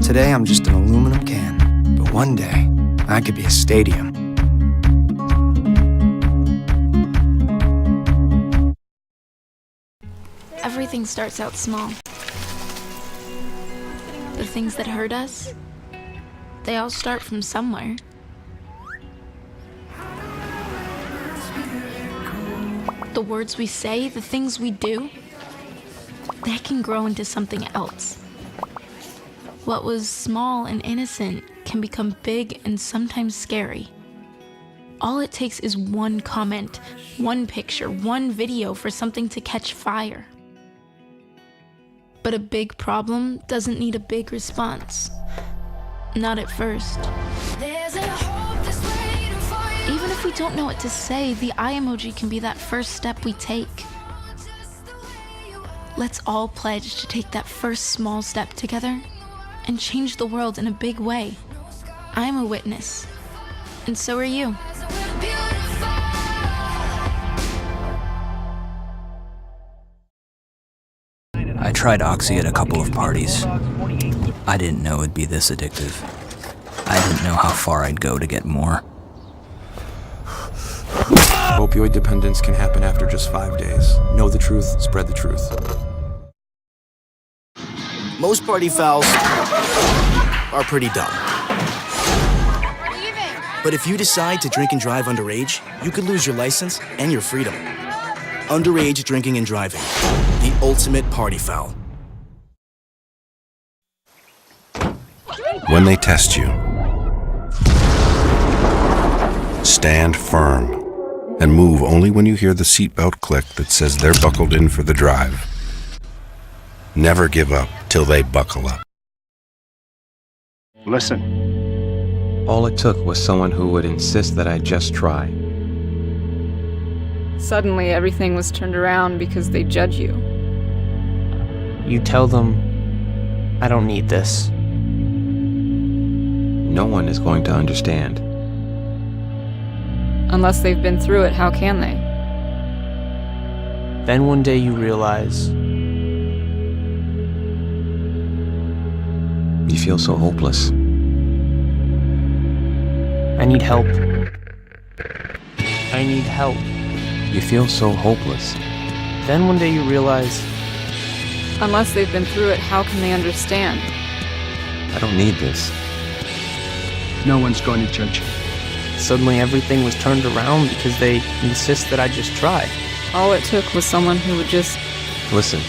Today I'm just an aluminum can, but one day I could be a stadium. Everything starts out small. The things that hurt us, they all start from somewhere. The words we say, the things we do, they can grow into something else. What was small and innocent can become big and sometimes scary. All it takes is one comment, one picture, one video for something to catch fire. But a big problem doesn't need a big response. Not at first. Even if we don't know what to say, the eye emoji can be that first step we take. Let's all pledge to take that first small step together and change the world in a big way. I'm a witness, and so are you. I tried Oxy at a couple of parties. I didn't know it'd be this addictive. I didn't know how far I'd go to get more. Opioid dependence can happen after just 5 days. Know the truth, spread the truth. Most party fouls are pretty dumb. But if you decide to drink and drive underage, you could lose your license and your freedom. Underage drinking and driving. The ultimate party foul. When they test you, stand firm and move only when you hear the seatbelt click that says they're buckled in for the drive. Never give up till they buckle up. Listen. All it took was someone who would insist that I just try. Suddenly, everything was turned around because they judge you. You tell them, I don't need this. No one is going to understand. Unless they've been through it, how can they? Then one day you realize you feel so hopeless. I need help. I need help. You feel so hopeless. Then one day you realize, unless they've been through it, how can they understand? I don't need this. No one's going to judge you. Suddenly everything was turned around because they insist that I just try. All it took was someone who would just listen.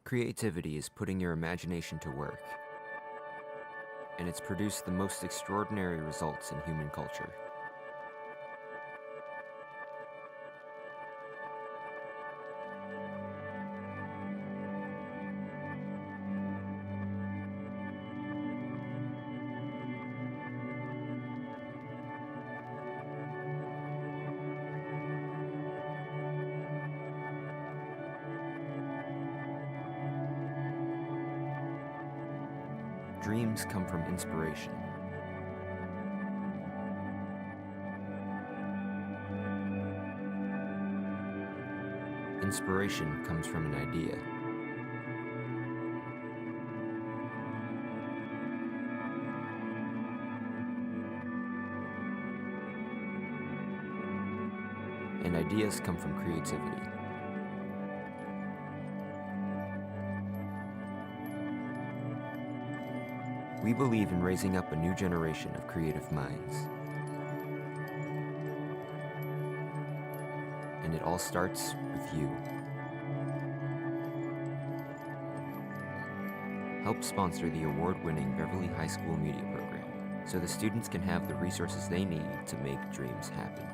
Creativity is putting your imagination to work, and it's produced the most extraordinary results in human culture. Dreams come from inspiration. Inspiration comes from an idea. And ideas come from creativity. We believe in raising up a new generation of creative minds. And it all starts with you. Help sponsor the award-winning Beverly High School Media Program so the students can have the resources they need to make dreams happen.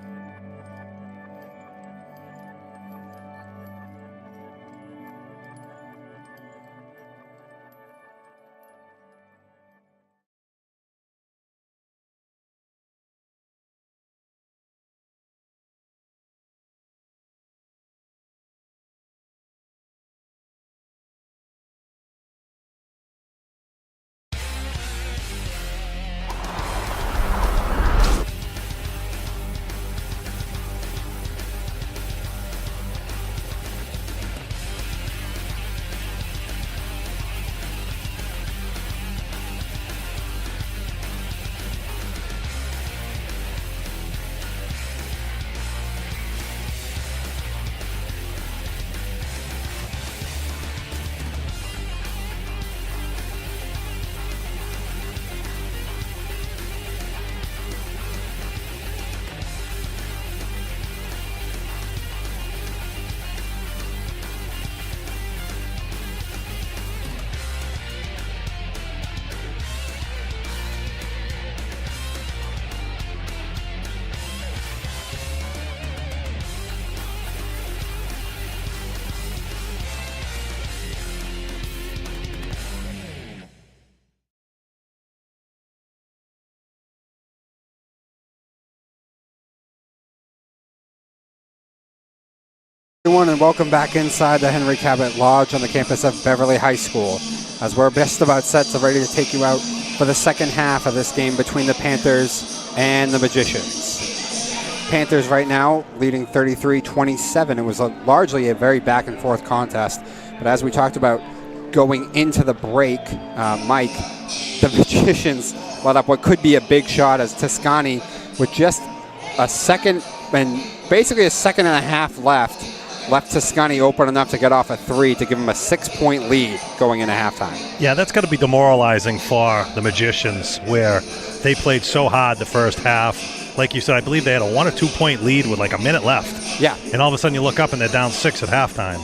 everyone, and welcome back inside the Henry Cabot Lodge on the campus of Beverly High School, as we're just about set to ready to take you out for the second half of this game between the Panthers and the Magicians. Panthers right now leading 33-27. It was largely a very back-and-forth contest, but as we talked about going into the break, Mike, the Magicians let up what could be a big shot as Toscani, with just a second and basically a second and a half left Toscani open enough to get off a 3 to give him a 6-point lead going into halftime. Yeah, that's got to be demoralizing for the Magicians, where they played so hard the first half. Like you said, I believe they had a 1 or 2 point lead with like a minute left. Yeah. And all of a sudden you look up and they're down 6 at halftime.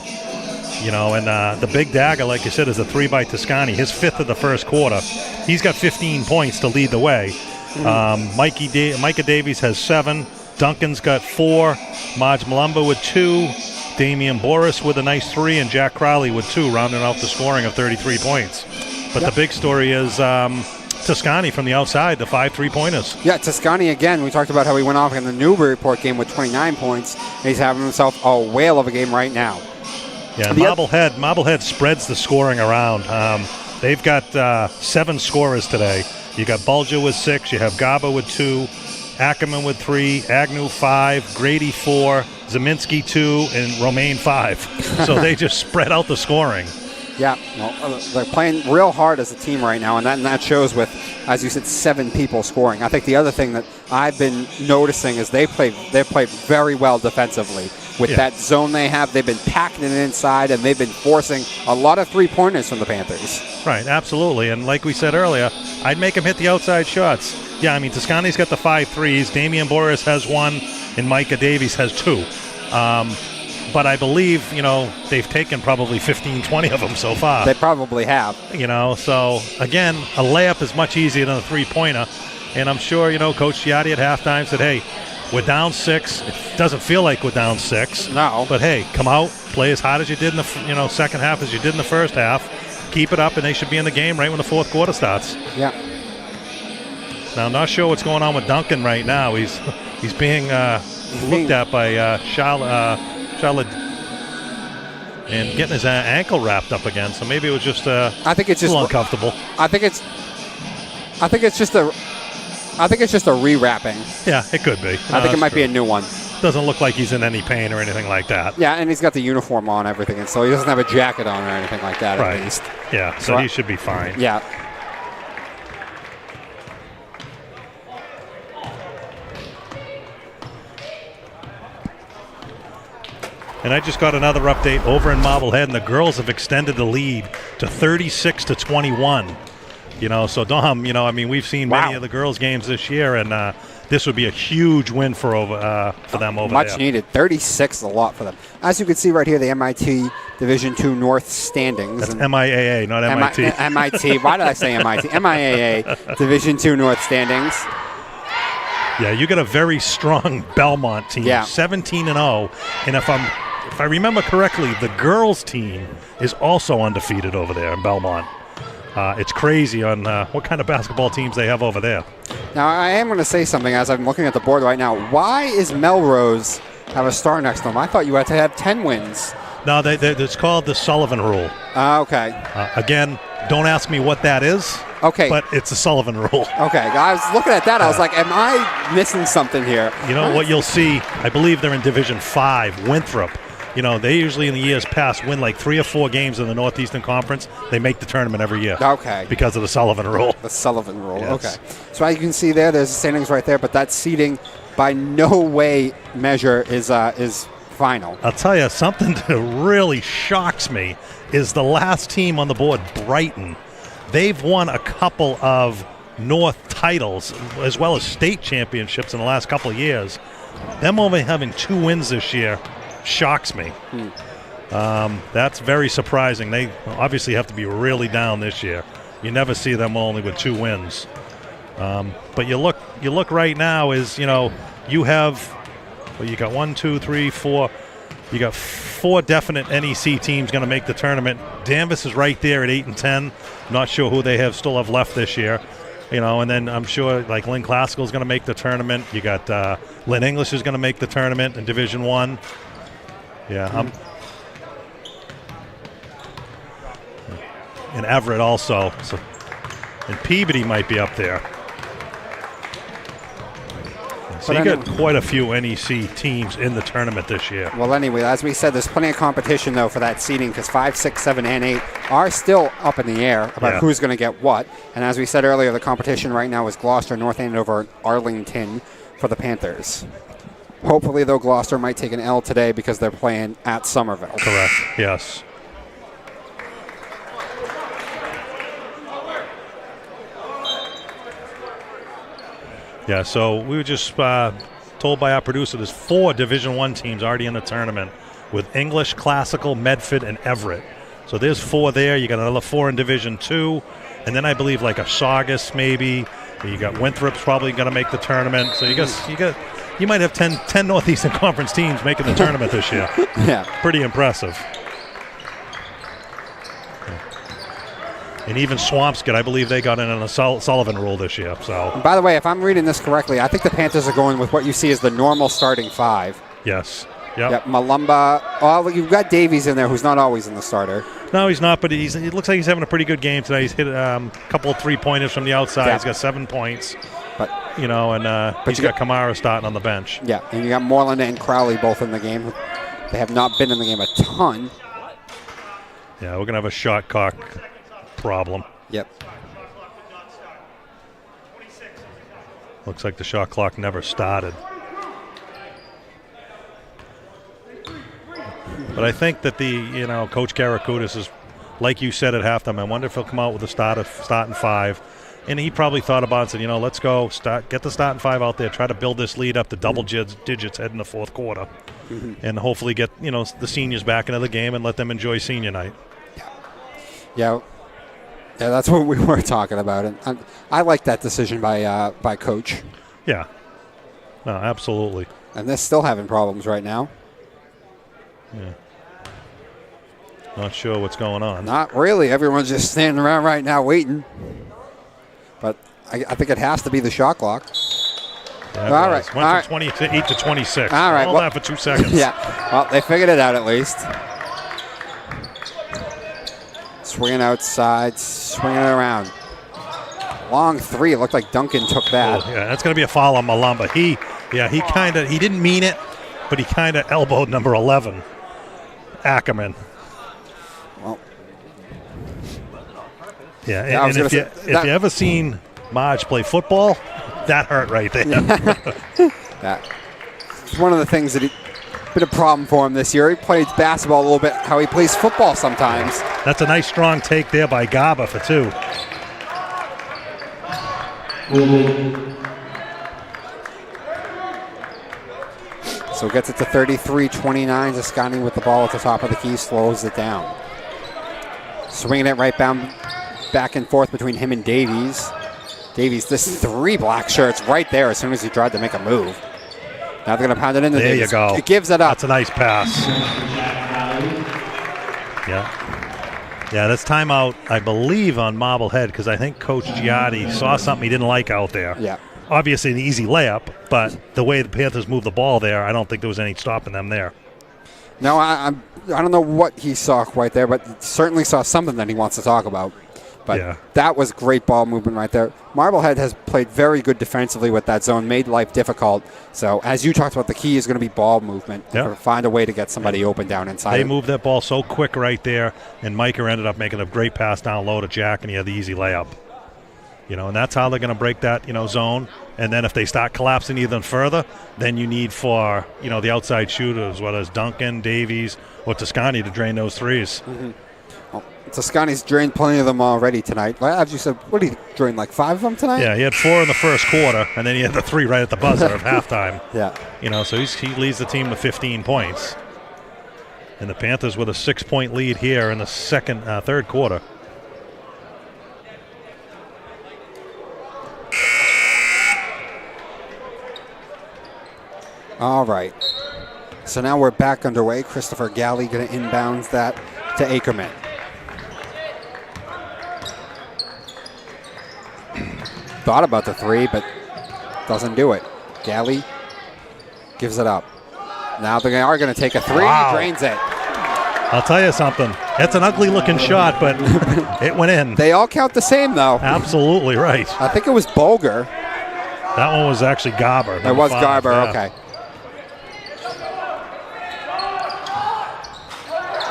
You know, and the big dagger, like you said, is a 3 by Toscani, his 5th of the first quarter. He's got 15 points to lead the way. Micah Davies has 7. Duncan's got 4. Maj Malumba with 2. Damian Boris with a nice 3. And Jack Crowley with 2, rounding out the scoring of 33 points. But the big story is Toscani from the outside, the 5 3-pointers. Yeah, Toscani again. We talked about how he went off in the Newburyport game with 29 points. And he's having himself a whale of a game right now. Yeah, Marblehead spreads the scoring around. They've got 7 scorers today. You got Bulger with 6. You have Gaba with 2. Ackerman with 3. Agnew 5. Grady 4. Zeminski 2. And Romaine 5. So they just spread out the scoring. Yeah, well, they're playing real hard as a team right now, and that shows with, as you said, 7 people scoring. I think the other thing that I've been noticing is they play very well defensively. With that zone they have, they've been packing it inside, and they've been forcing a lot of 3-pointers from the Panthers. Right, absolutely. And like we said earlier, I'd make him hit the outside shots. Yeah, I mean, Toscani's got the 5 threes. Damian Boris has 1, and Micah Davies has 2. But I believe, they've taken probably 15, 20 of them so far. They probably have. So, again, a layup is much easier than a 3-pointer. And I'm sure, Coach Giatti at halftime said, hey, we're down 6. It doesn't feel like we're down 6. No. But, hey, come out, play as hard as you did in the second half as you did in the first half. Keep it up, and they should be in the game right when the fourth quarter starts. Yeah. Now, I'm not sure what's going on with Duncan right now. He's being looked at by Charlotte and getting his ankle wrapped up again. So maybe it was just I think it's a just little uncomfortable. I think it's just a rewrapping. Yeah, it could be. I think it might be a new one. Doesn't look like he's in any pain or anything like that. Yeah, and he's got the uniform on, everything, and so he doesn't have a jacket on or anything like that. Right. At least. Yeah, so he should be fine. Yeah. And I just got another update over in Marblehead, and the girls have extended the lead to 36-21. So Dom, we've seen many of the girls' games this year, and this would be a huge win for them over there. Much needed. 36 is a lot for them. As you can see right here, the MIT Division II North standings. That's MIAA, not MIT. MIT. Why did I say MIT? MIAA Division II North standings. Yeah, you got a very strong Belmont team, 17-0, and if I remember correctly, the girls' team is also undefeated over there in Belmont. It's crazy on what kind of basketball teams they have over there. Now, I am going to say something as I'm looking at the board right now. Why is Melrose have a star next to them? I thought you had to have 10 wins. No, it's called the Sullivan Rule. Okay. Again, don't ask me what that is. Okay. But it's the Sullivan Rule. Okay. I was looking at that. I was like, am I missing something here? What you'll see, I believe they're in Division 5, Winthrop. They usually in the years past win like 3 or 4 games in the Northeastern Conference. They make the tournament every year. Okay. Because of the Sullivan Rule. The Sullivan Rule. Yes. Okay. So as you can see there's the standings right there, but that seeding by no way measure is final. I'll tell you, something that really shocks me is the last team on the board, Brighton. They've won a couple of North titles as well as state championships in the last couple of years. Them only having 2 wins this year shocks me. That's very surprising. They obviously have to be really down this year. You never see them only with 2 wins. But you look right now is, you have, you got 1, 2, 3, 4. You got 4 definite NEC teams going to make the tournament. Danvers is right there at 8-10. Not sure who they still have left this year. And then I'm sure like Lynn Classical is going to make the tournament. You got Lynn English is going to make the tournament in Division 1. Yeah, and Everett also. So, and Peabody might be up there. So you got quite a few NEC teams in the tournament this year. Well, anyway, as we said, there's plenty of competition, though, for that seeding because 5, 6, 7, and 8 are still up in the air about who's going to get what. And as we said earlier, the competition right now is Gloucester, North Andover, and Arlington for the Panthers. Hopefully, though, Gloucester might take an L today because they're playing at Somerville. Correct, yes. Yeah, so we were just told by our producer there's 4 Division I teams already in the tournament with English, Classical, Medford, and Everett. So there's 4 there. You got another 4 in Division II, and then I believe like a Saugus maybe. You got Winthrop's probably going to make the tournament. So you might have 10 Northeastern Conference teams making the tournament this year. Yeah, pretty impressive. And even Swampscott, I believe they got in on a Sullivan rule this year. So, and by the way, if I'm reading this correctly, I think the Panthers are going with what you see as the normal starting 5. Yes. Yep. Malumba. Oh, you've got Davies in there, who's not always in the starter. No, he's not, but it looks like he's having a pretty good game tonight. He's hit a couple of 3-pointers from the outside. He's got 7 points. But he's got Kamara starting on the bench. Yeah, and you got Moreland and Crowley both in the game. They have not been in the game a ton. Yeah, we're going to have a shot clock problem. Yep. Looks like the shot clock never started. But I think that Coach Karakoutis is, like you said at halftime, I wonder if he'll come out with a starting 5. And he probably thought about it and said, let's go, get the starting 5 out there, try to build this lead up to double digits heading the fourth quarter. Mm-hmm. And hopefully get, the seniors back into the game and let them enjoy senior night. Yeah, that's what we were talking about. And I like that decision by Coach. Yeah. No, absolutely. And they're still having problems right now. Yeah. Not sure what's going on. Not really. Everyone's just standing around right now waiting. But I think it has to be the shot clock. Yeah, all right. Went from 28 to 26. All right. All that for 2 seconds. Yeah. Well, they figured it out at least. Swinging outside, swinging it around. Long 3. It looked like Duncan took that. Oh, yeah, that's going to be a foul on Malumba. He didn't mean it, but he kind of elbowed number 11, Ackerman. Well, yeah, and if you ever seen Marge play football, that hurt right there. It's one of the things that been a problem for him this year. He plays basketball a little bit how he plays football sometimes. That's a nice strong take there by Gaba for 2. So gets it to 33-29. Zascani with the ball at the top of the key slows it down. Swinging it right back and forth between him and Davies. Davies, this 3 black shirts right there as soon as he tried to make a move. Now they're going to pound it into Davies. There you go. It gives it up. That's a nice pass. Yeah, that's timeout, I believe, on Marblehead because I think Coach Giotti saw something he didn't like out there. Yeah. Obviously an easy layup, but the way the Panthers moved the ball there, I don't think there was any stopping them there. No, I don't know what he saw quite there, but certainly saw something that he wants to talk about. But that was great ball movement right there. Marblehead has played very good defensively with that zone, made life difficult. So as you talked about, the key is going to be ball movement. Yep. Find a way to get somebody open down inside. They moved that ball so quick right there, and Micah ended up making a great pass down low to Jack, and he had the easy layup. And that's how they're going to break that, zone. And then if they start collapsing even further, then you need for, the outside shooters, whether it's Duncan, Davies, or Toscani to drain those threes. Mm-hmm. Well, Toscani's drained plenty of them already tonight. As you said, what did he drain, like 5 of them tonight? Yeah, he had 4 in the first quarter, and then he had the 3 right at the buzzer of halftime. Yeah. So he leads the team with 15 points. And the Panthers with a 6-point lead here in the third quarter. All right. So now we're back underway. Christopher Galley going to inbounds that to Ackerman. Thought about the 3, but doesn't do it. Galley gives it up. Now they are going to take a three. Wow. Drains it. I'll tell you something. It's an ugly-looking shot, but it went in. They all count the same, though. Absolutely right. I think it was Bulger. That one was actually Garber. It was 5, Garber, yeah. okay.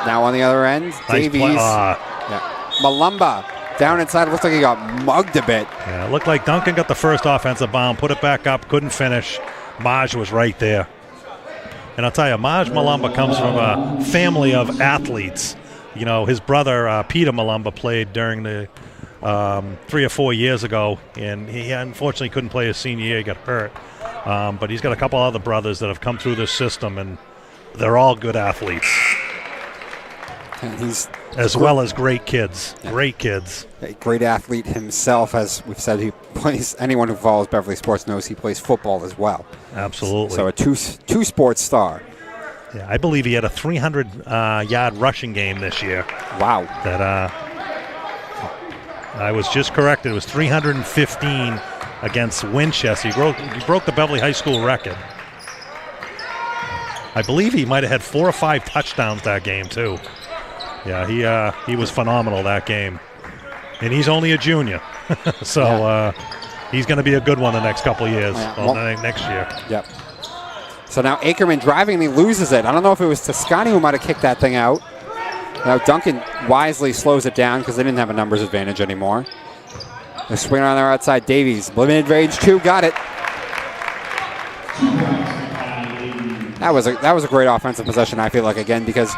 Now on the other end, Nice Davies. play. Malumba down inside. It looks like he got mugged a bit. Yeah, it looked like Duncan got the first offensive bound, put it back up, couldn't finish. Maj was right there. And I'll tell you, Maj Malumba comes from a family of athletes. You know, his brother, Peter Malumba, played during the 3 or 4 years ago, and he unfortunately couldn't play his senior year. He got hurt. But he's got a couple other brothers that have come through this system, and they're all good athletes. And he's as well as great kids. Yeah. Great kids. A great athlete himself, as we've said. He plays. Anyone who follows Beverly sports knows he plays football as well. Absolutely. So a two sports star. Yeah, I believe he had a 300-yard rushing game this year. Wow. That I was just corrected. It was 315 against Winchester. He broke the Beverly High School record. I believe he might have had 4 or 5 touchdowns that game too. Yeah, he was phenomenal that game, and he's only a junior, so he's going to be a good one the next couple of years. Next year. Yep. So now Ackerman driving, and he loses it. I don't know if it was Toscani who might have kicked that thing out. Now Duncan wisely slows it down because they didn't have a numbers advantage anymore. They're swinging on their outside. Davies, limited range 2, got it. That was a great offensive possession, I feel like, again, because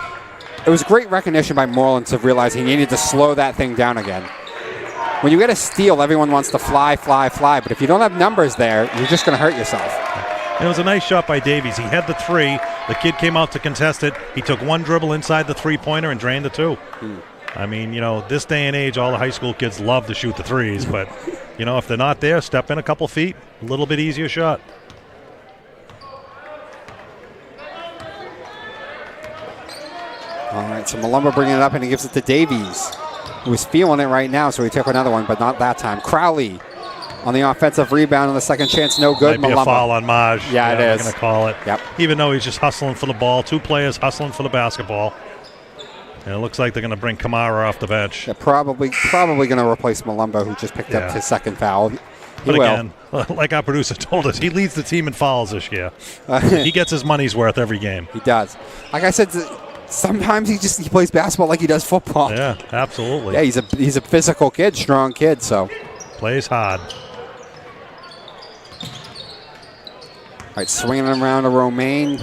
it was great recognition by Moreland to realize he needed to slow that thing down again. When you get a steal, everyone wants to fly, but if you don't have numbers there, you're just going to hurt yourself. It was a nice shot by Davies. He had the 3. The kid came out to contest it. He took one dribble inside the 3-pointer and drained the 2. I mean, you know, this day and age, all the high school kids love to shoot the 3s, but, you know, if they're not there, step in a couple feet, a little bit easier shot. All right, so Malumba bringing it up, and he gives it to Davies, who is feeling it right now, so he took another one, but not that time. Crowley on the offensive rebound on the second chance, no good. Might be a foul on Maj. Yeah, it is. They're going to call it. Yep. Even though he's just hustling for the ball. 2 players hustling for the basketball. And it looks like they're going to bring Kamara off the bench. They're probably going to replace Malumba, who just picked up his second foul. But again, like our producer told us, he leads the team in fouls this year. He gets his money's worth every game. He does. Like I said, sometimes he plays basketball like he does football. Yeah, absolutely. Yeah, he's a physical kid, strong kid, so. Plays hard. All right, swinging around to Romaine.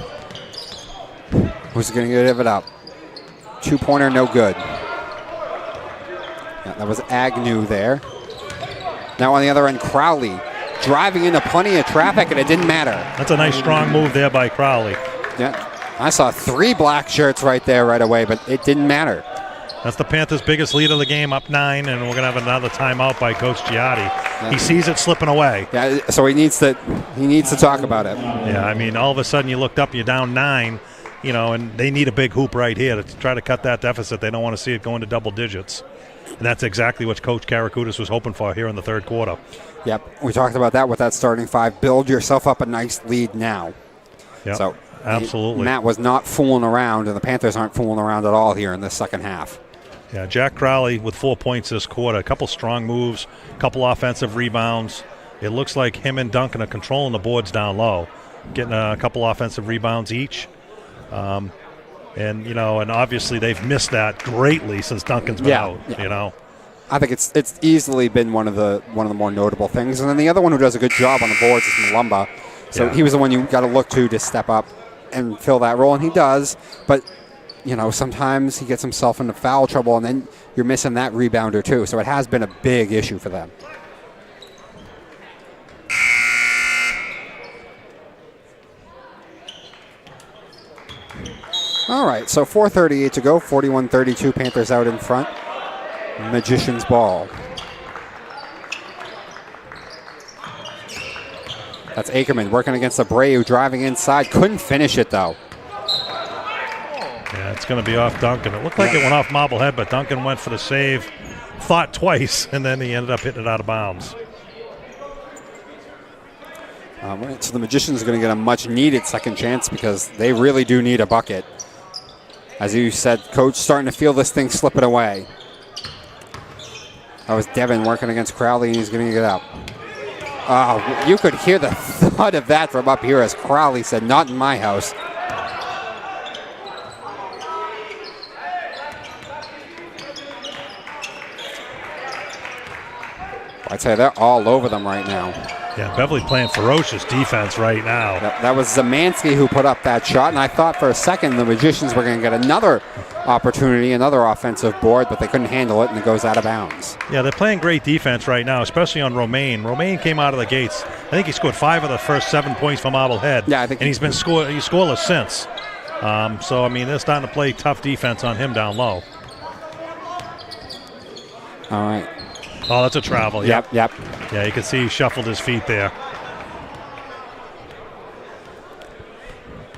Who's going to give it up? 2-pointer, no good. Yeah, that was Agnew there. Now on the other end, Crowley driving into plenty of traffic, and it didn't matter. That's a nice, strong move there by Crowley. Yeah, I saw 3 black shirts right there right away, but it didn't matter. That's the Panthers' biggest lead of the game, up 9, and we're going to have another timeout by Coach Giotti. Yeah. He sees it slipping away. Yeah, so he needs to talk about it. Yeah, I mean, all of a sudden you looked up, you're down 9, you know, and they need a big hoop right here to try to cut that deficit. They don't want to see it go into double digits. And that's exactly what Coach Karakutis was hoping for here in the third quarter. Yep, we talked about that with that starting 5. Build yourself up a nice lead now. Yep, so absolutely. Matt was not fooling around, and the Panthers aren't fooling around at all here in this second half. Yeah, Jack Crowley with 4 points this quarter. A couple strong moves, a couple offensive rebounds. It looks like him and Duncan are controlling the boards down low, getting a couple offensive rebounds each. And, you know, and obviously they've missed that greatly since Duncan's been out, you know. I think it's easily been one of the more notable things. And then the other one who does a good job on the boards is Malumba. So he was the one you got to look to step up and fill that role, and he does. But, you know, sometimes he gets himself into foul trouble, and then you're missing that rebounder too. So it has been a big issue for them. All right, so 4:38 to go, 41-32, Panthers out in front. Magician's ball. That's Ackerman working against Abreu, driving inside. Couldn't finish it, though. Yeah, it's going to be off Duncan. It looked like it went off Marblehead, but Duncan went for the save, thought twice, and then he ended up hitting it out of bounds. So the Magicians are going to get a much-needed second chance because they really do need a bucket. As you said, Coach starting to feel this thing slipping away. That was Devin working against Crowley, and he's going to get up. You could hear the thud of that from up here as Crowley said, not in my house. I'd say they're all over them right now. Yeah, Beverly playing ferocious defense right now. That was Zemansky who put up that shot, and I thought for a second the Magicians were going to get another opportunity, another offensive board, but they couldn't handle it, and it goes out of bounds. Yeah, they're playing great defense right now, especially on Romaine. Romaine came out of the gates. I think he scored 5 of the first 7 points for Marblehead. Yeah, I think, and he's been scoreless since. So, I mean, they're starting to play tough defense on him down low. All right. Oh, that's a travel. Yep. Yeah, you can see he shuffled his feet there.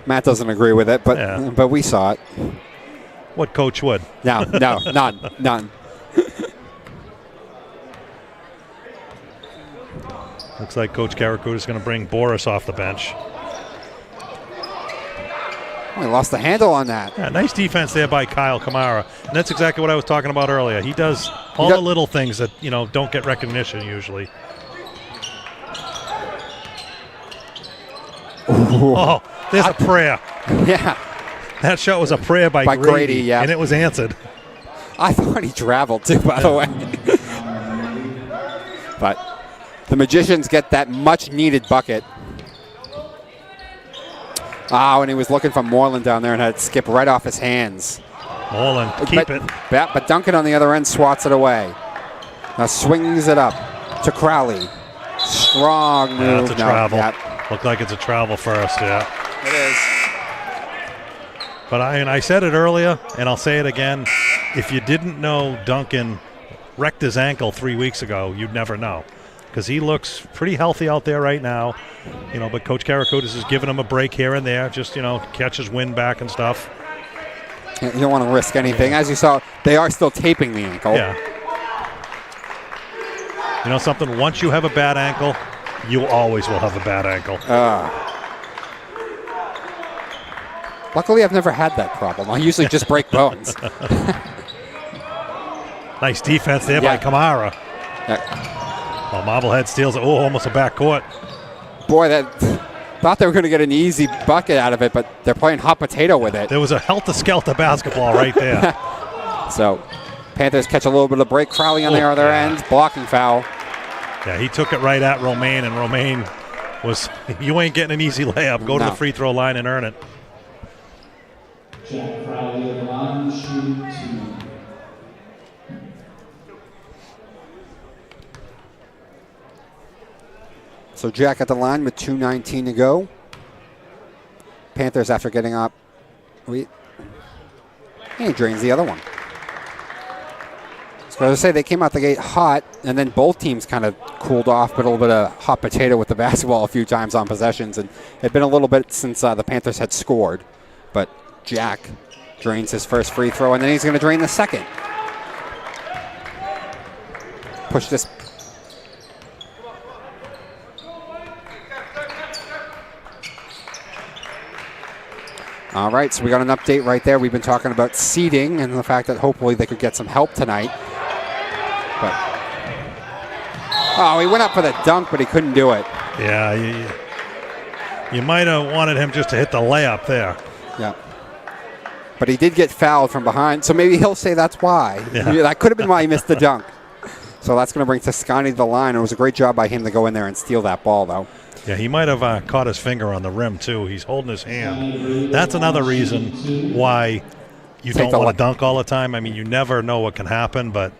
Matt doesn't agree with it, but we saw it. What coach would? No, none. Looks like Coach Carricoot is going to bring Boris off the bench. He lost the handle on that. Yeah, nice defense there by Kyle Kamara. And that's exactly what I was talking about earlier. He does all the little things that, don't get recognition usually. Ooh. Oh, there's a prayer. Yeah. That shot was a prayer by Grady, yeah. And it was answered. I thought he traveled too, by the way. But the Magicians get that much-needed bucket. And he was looking for Moreland down there and had it skip right off his hands. Moreland, keep it. But Duncan on the other end swats it away. Now swings it up to Crowley. Strong move. Yeah, that's a travel. Yep. Looked like it's a travel first, yeah. It is. But I said it earlier, and I'll say it again. If you didn't know Duncan wrecked his ankle 3 weeks ago, you'd never know. Because he looks pretty healthy out there right now. But Coach Karakoudis is giving him a break here and there, just, catch his wind back and stuff. You don't want to risk anything. As you saw, they are still taping the ankle. Yeah. You know something? Once you have a bad ankle, you always will have a bad ankle. Luckily, I've never had that problem. I usually just break bones. Nice defense there by Kamara. Well, Marblehead steals it. Oh, almost a backcourt. Boy, thought they were going to get an easy bucket out of it, but they're playing hot potato with it. There was a helter-skelter basketball right there. So, Panthers catch a little bit of break. Crowley on the other end, blocking foul. Yeah, he took it right at Romaine, and Romaine was, you ain't getting an easy layup. Go to the free throw line and earn it. Jack Crowley at the line, shooting 2. So Jack at the line with 2:19 to go. Panthers after getting up. He drains the other one. So as I say, they came out the gate hot, and then both teams kind of cooled off, but a little bit of hot potato with the basketball a few times on possessions. And it had been a little bit since the Panthers had scored. But Jack drains his first free throw, and then he's going to drain the second. Push this. All right, so we got an update right there. We've been talking about seeding and the fact that hopefully they could get some help tonight. But he went up for the dunk, but he couldn't do it. Yeah, you might have wanted him just to hit the layup there. Yeah. But he did get fouled from behind, so maybe he'll say that's why. Yeah. That could have been why he missed the dunk. So that's going to bring Toscani to the line. It was a great job by him to go in there and steal that ball, though. Yeah, he might have caught his finger on the rim, too. He's holding his hand. That's another reason why you don't want to dunk all the time. I mean, you never know what can happen, but,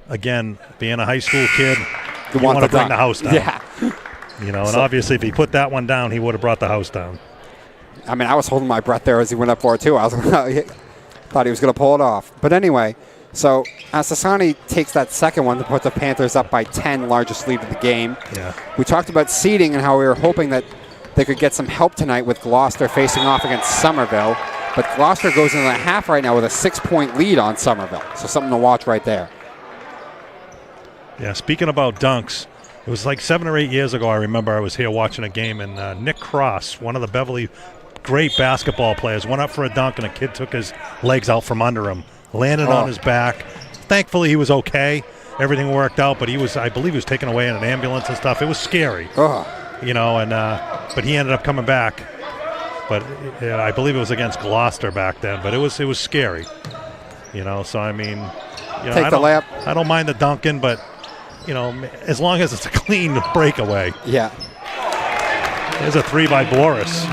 again, being a high school kid, you want to bring the house down. Yeah. And obviously if he put that one down, he would have brought the house down. I mean, I was holding my breath there as he went up for it, too. I thought he was going to pull it off. But anyway, so Sassani takes that second one to put the Panthers up by 10, largest lead of the game. Yeah. We talked about seeding and how we were hoping that they could get some help tonight with Gloucester facing off against Somerville. But Gloucester goes into the half right now with a 6-point lead on Somerville. So something to watch right there. Yeah, speaking about dunks, It was like 7 or 8 years ago, I remember I was here watching a game, and Nick Cross, one of the Beverly great basketball players, went up for a dunk, and a kid took his legs out from under him, landed on his back. Thankfully, he was okay. Everything worked out, but I believe he was taken away in an ambulance and stuff. It was scary, you know, and but he ended up coming back. But I believe it was against Gloucester back then, but it was scary, you know. So, I mean, you know, Take the layup. I don't mind the dunking, but, you know, as long as it's a clean breakaway. Yeah. There's a 3 by Boris.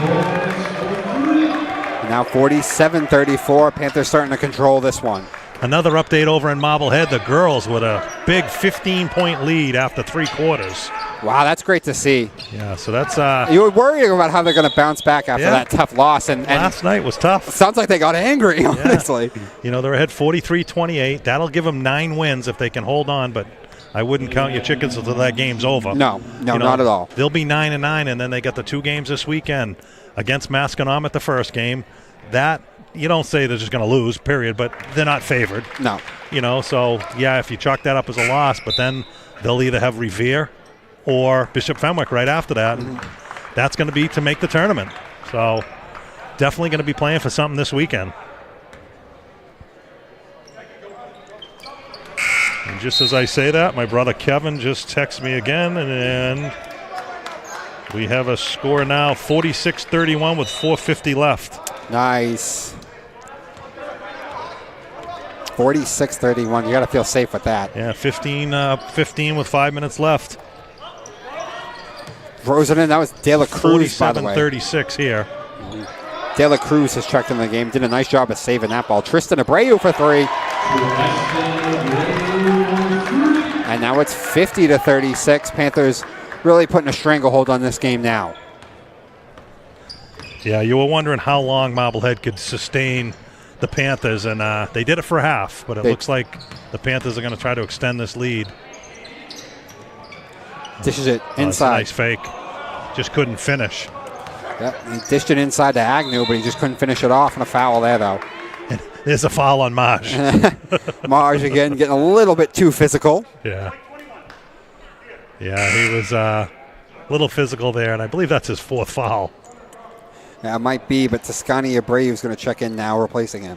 Now 47-34. Panthers starting to control this one. Another update over in Marblehead. The girls with a big 15-point lead after 3 quarters. Wow, that's great to see. Yeah, so that's... you were worrying about how they're going to bounce back after that tough loss. And last night was tough. Sounds like they got angry, honestly. You know, they're ahead 43-28. That'll give them 9 wins if they can hold on, but I wouldn't count your chickens until that game's over. No, you know, not at all. They'll be 9-9, and then they got the 2 games this weekend against Masconomet the first game. That, you don't say they're just going to lose, period, but they're not favored. No. You know, so, yeah, if you chalk that up as a loss, but then they'll either have Revere or Bishop Fenwick right after that. And that's going to be to make the tournament. So definitely going to be playing for something this weekend. And just as I say that, my brother Kevin just texts me again, and we have a score now, 46-31 with 4:50 left. Nice. 46-31. You got to feel safe with that. Yeah, 15 with 5 minutes left. Rosen, that was De La Cruz, by the way. 47-36 here. De La Cruz has checked in the game. Did a nice job of saving that ball. Tristan Abreu for 3. And now it's 50-36. Panthers really putting a stranglehold on this game now. Yeah, you were wondering how long Marblehead could sustain the Panthers, and they did it for half, but it looks like the Panthers are going to try to extend this lead. Dishes it inside. Nice fake. Just couldn't finish. Yep, he dished it inside to Agnew, but he just couldn't finish it off. And a foul there, though. And there's a foul on Marsh. Marsh again getting a little bit too physical. Yeah. Yeah, he was a little physical there, and I believe that's his 4th foul. Yeah, it might be, but Toscani Abreu is going to check in now, replacing him.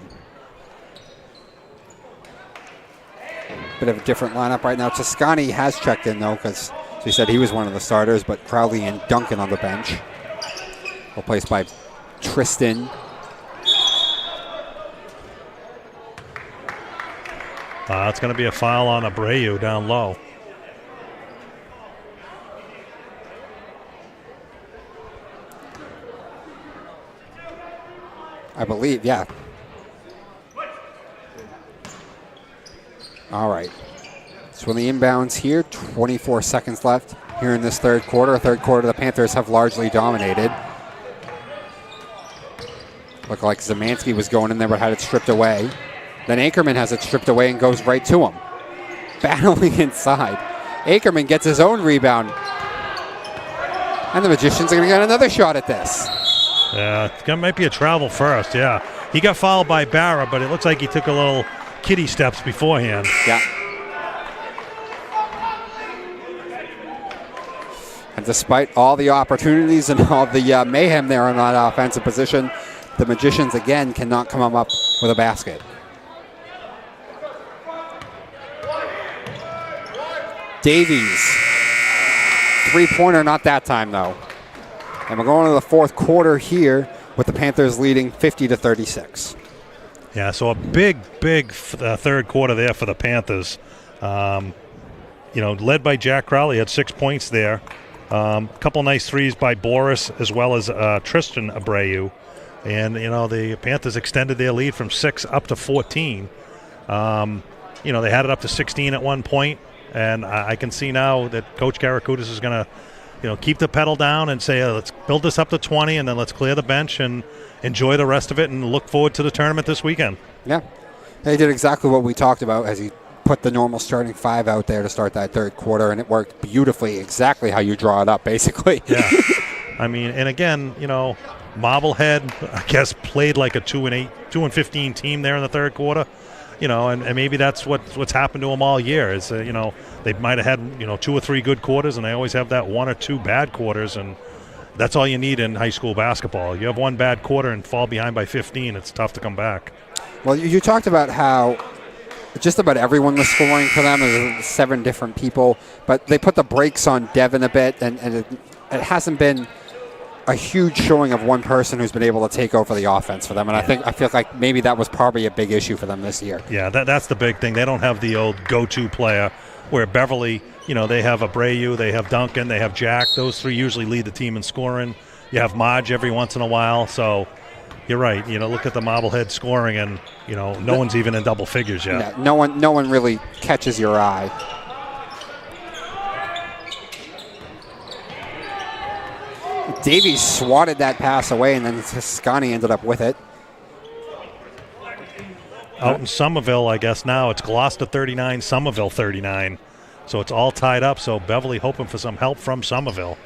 Bit of a different lineup right now. Toscani has checked in, though, because he said he was one of the starters, but Crowley and Duncan on the bench. Replaced by Tristan. It's going to be a foul on Abreu down low. I believe, yeah. All right. So when the inbounds here, 24 seconds left here in this third quarter. Third quarter, the Panthers have largely dominated. Looked like Zemanski was going in there but had it stripped away. Then Ackerman has it stripped away and goes right to him. Battling inside. Ackerman gets his own rebound. And the Magicians are going to get another shot at this. Yeah, it might be a travel first, yeah. He got fouled by Barra, but it looks like he took a little kiddie steps beforehand. Yeah. And despite all the opportunities and all the mayhem there on that offensive position, the Magicians again cannot come up with a basket. Davies. 3-pointer, not that time though. And we're going to the fourth quarter here with the Panthers leading 50-36. Yeah, so a big third quarter there for the Panthers. Led by Jack Crowley, had 6 points there. Couple nice threes by Boris as well as Tristan Abreu. And, the Panthers extended their lead from 6 up to 14. They had it up to 16 at one point. And I can see now that Coach Karakoutis is going to, keep the pedal down and say, let's build this up to 20 and then let's clear the bench and enjoy the rest of it and look forward to the tournament this weekend. Yeah. They did exactly what we talked about as he put the normal starting 5 out there to start that third quarter, and it worked beautifully, exactly how you draw it up, basically. Yeah. I mean, and again, Marblehead, I guess, played like a 2-15 team there in the third quarter. and maybe that's what's happened to them all year. Is they might have had 2 or 3 good quarters, and they always have that 1 or 2 bad quarters, and that's all you need in high school basketball. You have 1 bad quarter and fall behind by 15, it's tough to come back. Well, you talked about how just about everyone was scoring for them. There's 7 different people, but they put the brakes on Devin a bit, and it hasn't been a huge showing of one person who's been able to take over the offense for them. And I feel like maybe that was probably a big issue for them this year. Yeah, that's the big thing. They don't have the old go-to player where Beverly, they have Abreu, they have Duncan, they have Jack. Those 3 usually lead the team in scoring. You have Maj every once in a while, so you're right. Look at the Marblehead scoring, and no one's even in double figures yet. Yeah, no one really catches your eye. Davies swatted that pass away, and then Toscani ended up with it. Out in Somerville, I guess now it's Gloucester 39, Somerville 39. So it's all tied up. So Beverly hoping for some help from Somerville,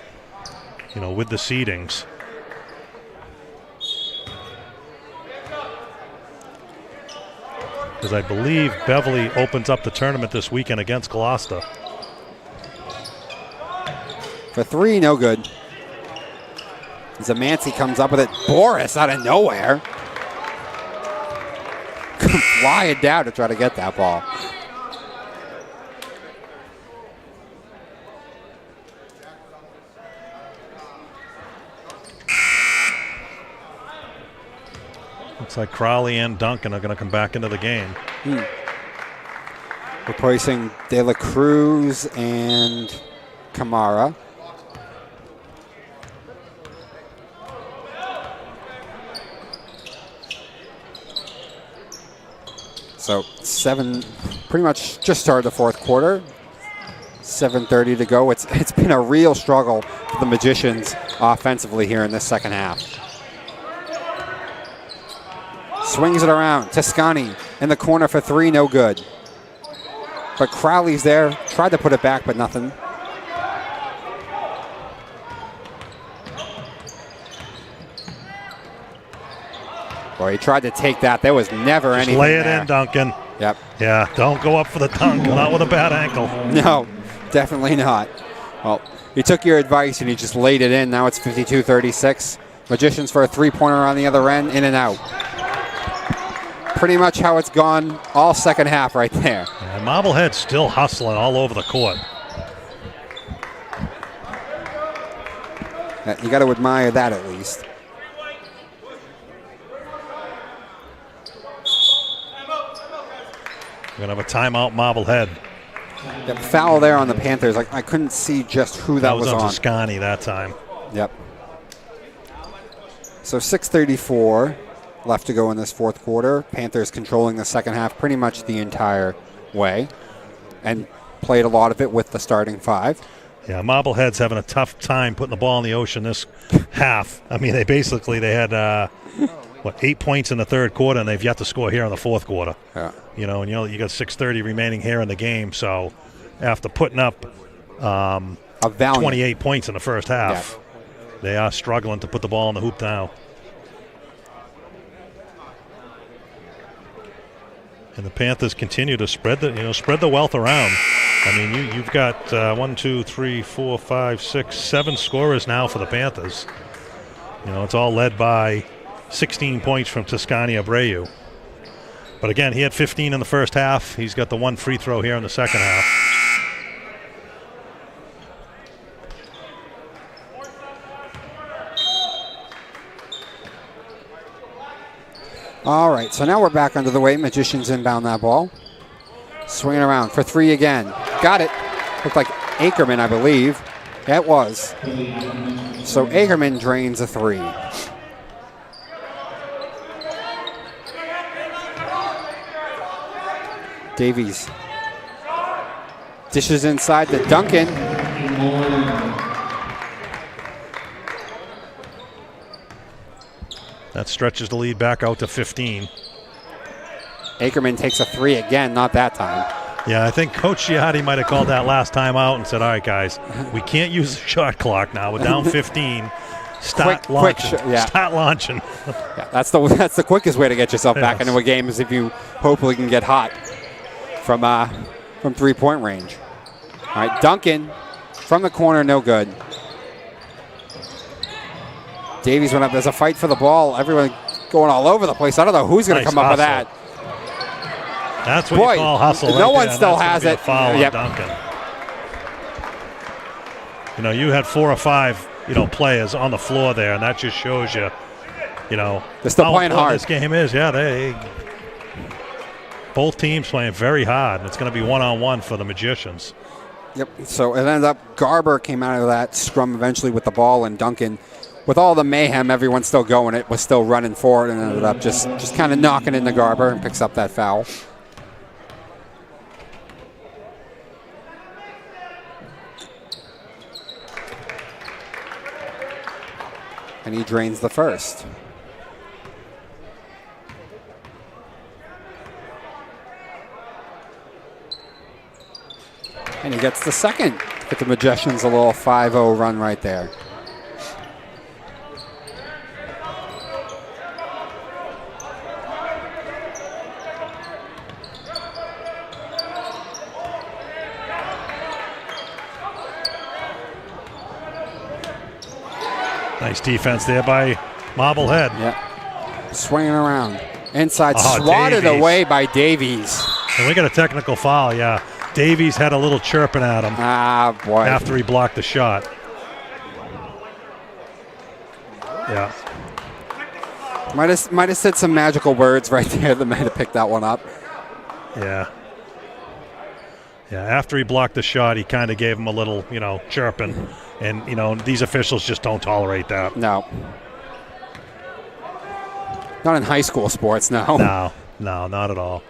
with the seedings. Because I believe Beverly opens up the tournament this weekend against Gloucester. For 3, no good. Zamansi comes up with it. Boris out of nowhere. Flying down to try to get that ball. Looks like Crowley and Duncan are going to come back into the game. Replacing De La Cruz and Kamara. So 7, pretty much just started the 4th quarter. 7:30 to go. It's been a real struggle for the Magicians offensively here in this second half. Swings it around. Toscani in the corner for 3, no good. But Crowley's there. Tried to put it back, but nothing. Boy, he tried to take that. There was never anything lay it there. in, Duncan. Yep. Yeah, don't go up for the dunk. Not with a bad ankle. No, definitely not. Well, he took your advice and he just laid it in. Now it's 52-36. Magicians for a 3-pointer on the other end, in and out. Pretty much how it's gone all second half right there. And Marblehead still hustling all over the court. You got to admire that at least. We're going to have a timeout, Marblehead. Yep, foul there on the Panthers. I couldn't see just who that was on. Toscani that time. Yep. So 6:34 left to go in this 4th quarter. Panthers controlling the second half pretty much the entire way and played a lot of it with the starting 5. Yeah, Marblehead's having a tough time putting the ball in the ocean this half. I mean, they had 8 points in the 3rd quarter, and they've yet to score here in the 4th quarter. Yeah. You got 6:30 remaining here in the game, so after putting up 28 points in the first half, they are struggling to put the ball in the hoop now. And the Panthers continue to spread the wealth around. I mean, you've got 1, 2, 3, 4, 5, 6, 7 scorers now for the Panthers. It's all led by 16 points from Toscani Abreu. But again, he had 15 in the first half. He's got the 1 free throw here in the second half. All right, so now we're back under the way. Magicians inbound that ball. Swinging around for 3 again. Got it. Looked like Ackerman, I believe. That was. So Ackerman drains a 3. Davies dishes inside to Duncan. That stretches the lead back out to 15. Ackerman takes a 3 again, not that time. Yeah, I think Coach Giatti might have called that last time out and said, all right, guys, we can't use the shot clock now. We're down 15. Start launching. Start launching. Yeah, that's the quickest way to get yourself back into a game is if you hopefully can get hot from 3-point range. All right, Duncan from the corner, no good. Davies went up. There's a fight for the ball. Everyone going all over the place. I don't know who's going to come up with that. That's what you call hustle. No one still has it. Foul on Duncan. You know, you had 4 or 5, players on the floor there, and that just shows you, they're still how playing hard. This game is, both teams playing very hard, and it's going to be one-on-one for the Magicians. Yep. So it ended up Garber came out of that scrum eventually with the ball, and Duncan, with all the mayhem, everyone's still going. It was still running forward, and ended up just kind of knocking into Garber and picks up that foul. And he drains the first. And he gets the second. Get the Magicians a little 5-0 run right there. Nice defense there by Marblehead. Yeah. Swinging around. Inside, swatted away by Davies. And we got a technical foul, yeah. Davies had a little chirping at him. Ah, boy. After he blocked the shot. Yeah. Might have said some magical words right there that might have picked that one up. Yeah. Yeah, after he blocked the shot, he kind of gave him a little, chirping. And, these officials just don't tolerate that. No. Not in high school sports, no. No, not at all.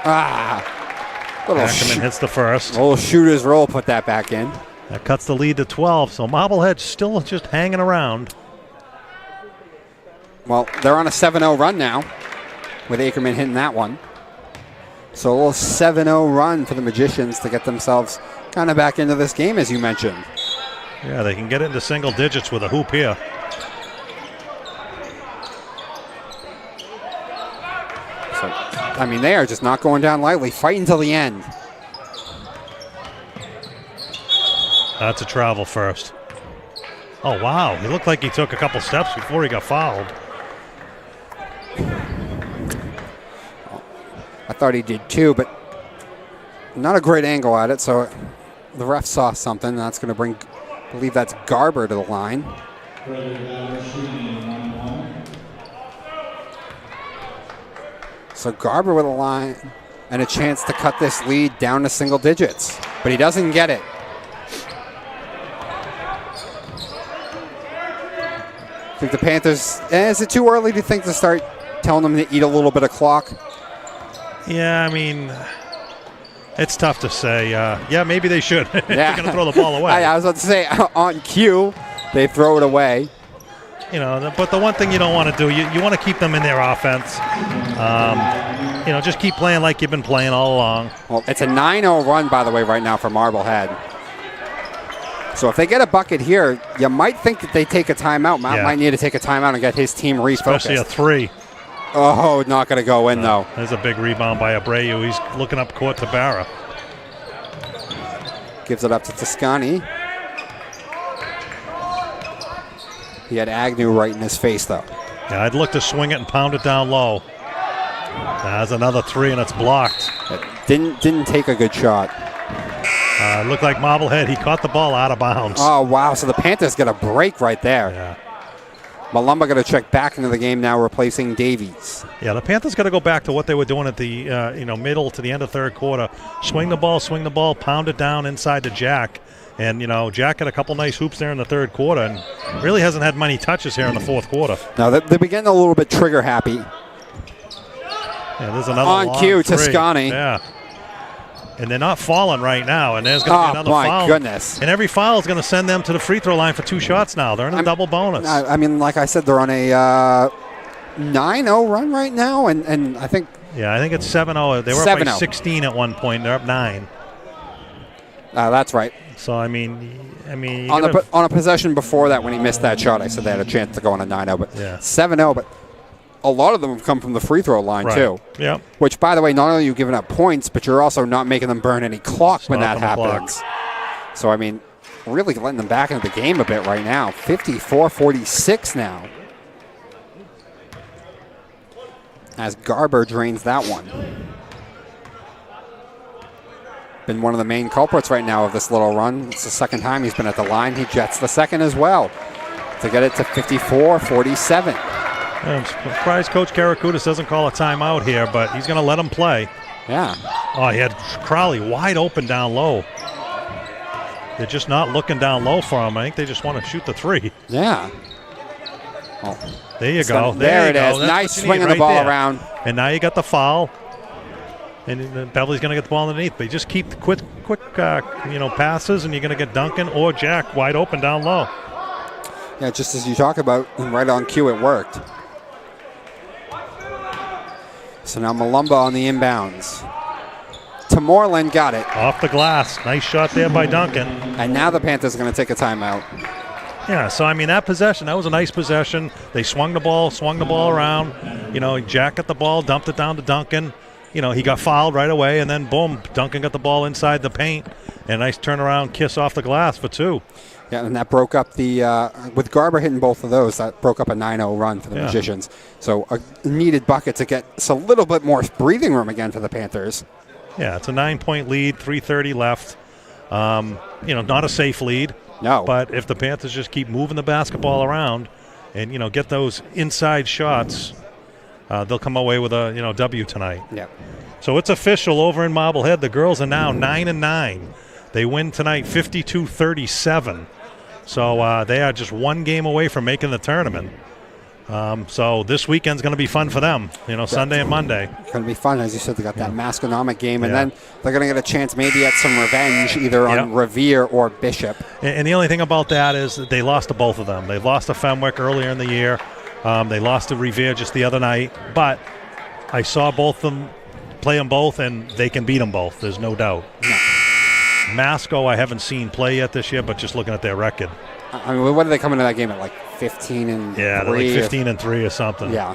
Ackerman hits the first. Little shooter's roll, put that back in. That cuts the lead to 12, so Marblehead still just hanging around. Well, they're on a 7-0 run now, with Ackerman hitting that one. So a little 7-0 run for the Magicians to get themselves kind of back into this game, as you mentioned. Yeah, they can get into single digits with a hoop here. So, I mean, they are just not going down lightly, fighting till the end. That's a travel first. Oh, wow. He looked like he took a couple steps before he got fouled. I thought he did too, but not a great angle at it, so the ref saw something. That's going to bring, I believe that's Garber to the line. So Garber with a line and a chance to cut this lead down to single digits, but he doesn't get it. I think the Panthers, is it too early to think to start telling them to eat a little bit of clock? Yeah, I mean, it's tough to say. Yeah, maybe they should. Yeah. They're going to throw the ball away. I was about to say, on cue, they throw it away. But the one thing you don't want to do, you want to keep them in their offense. Just keep playing like you've been playing all along. Well, it's a 9-0 run, by the way, right now for Marblehead. So if they get a bucket here, you might think that they take a timeout. Matt might need to take a timeout and get his team refocused. Especially a 3. Oh, not going to go in, though. There's a big rebound by Abreu. He's looking up court to Barra. Gives it up to Toscani. He had Agnew right in his face, though. Yeah, I'd look to swing it and pound it down low. That's another 3, and it's blocked. It didn't take a good shot. It looked like Marblehead. He caught the ball out of bounds. Oh, wow. So the Panthers get a break right there. Yeah. Malumba going to check back into the game now, replacing Davies. Yeah, the Panthers got to go back to what they were doing at the middle to the end of third quarter. Swing the ball, pound it down inside to Jack. And, Jack had a couple nice hoops there in the third quarter and really hasn't had many touches here in the fourth quarter. Now, they're getting a little bit trigger happy. Yeah, there's another on cue, Toscani. Yeah. And they're not falling right now, and there's going to be another foul. Oh, my goodness. And every foul is going to send them to the free throw line for 2 shots now. They're in a double bonus. I mean, like I said, they're on a 9-0 run right now, and I think... Yeah, I think it's 7-0. They were up by 16 at one point. They're up 9. That's right. So, I mean, on a possession before that when he missed that shot, I said they had a chance to go on a 9-0, but 7-0, but a lot of them have come from the free throw line, too. Yeah. Which, by the way, not only are you giving up points, but you're also not making them burn any clock when that happens. So, I mean, really letting them back into the game a bit right now. 54-46 now. As Garber drains that one. Been one of the main culprits right now of this little run. It's the second time he's been at the line. He jets the second as well to get it to 54-47. I'm surprised Coach Karakutis doesn't call a timeout here, but he's going to let him play. Yeah. Oh, he had Crowley wide open down low. They're just not looking down low for him. I think they just want to shoot the three. Yeah. Oh, there you go. There it is. Nice swinging the ball around. And now you got the foul. And Beverly's going to get the ball underneath. But you just keep the quick passes, and you're going to get Duncan or Jack wide open down low. Yeah, just as you talk about, right on cue, it worked. So now Malumba on the inbounds. Moreland got it. Off the glass. Nice shot there by Duncan. And now the Panthers are going to take a timeout. Yeah, so, I mean, that possession, that was a nice possession. They swung the ball around. Jack got the ball, dumped it down to Duncan. He got fouled right away, and then, boom, Duncan got the ball inside the paint. And a nice turnaround kiss off the glass for two. Yeah, and that broke up with Garber hitting both of those, that broke up a 9-0 run for the Magicians. So a needed bucket to get a little bit more breathing room again for the Panthers. Yeah, it's a 9-point lead, 3:30 left. Not a safe lead. No. But if the Panthers just keep moving the basketball around and, get those inside shots, they'll come away with a, W tonight. Yep. So it's official over in Marblehead. The girls are now 9-9. They win tonight 52-37. So they are just one game away from making the tournament. So this weekend's going to be fun for them, Sunday and Monday. It's going to be fun. As you said, they got that Masconomic game, and then they're going to get a chance maybe at some revenge either on Revere or Bishop. And the only thing about that is that they lost to both of them. They lost to Fenwick earlier in the year. They lost to Revere just the other night. But I saw both of them play them both, and they can beat them both. There's no doubt. No. Masco I haven't seen play yet this year, but just looking at their record. I mean, what did they come into that game at, 15-3? Yeah, they're 15-3 or something. Yeah.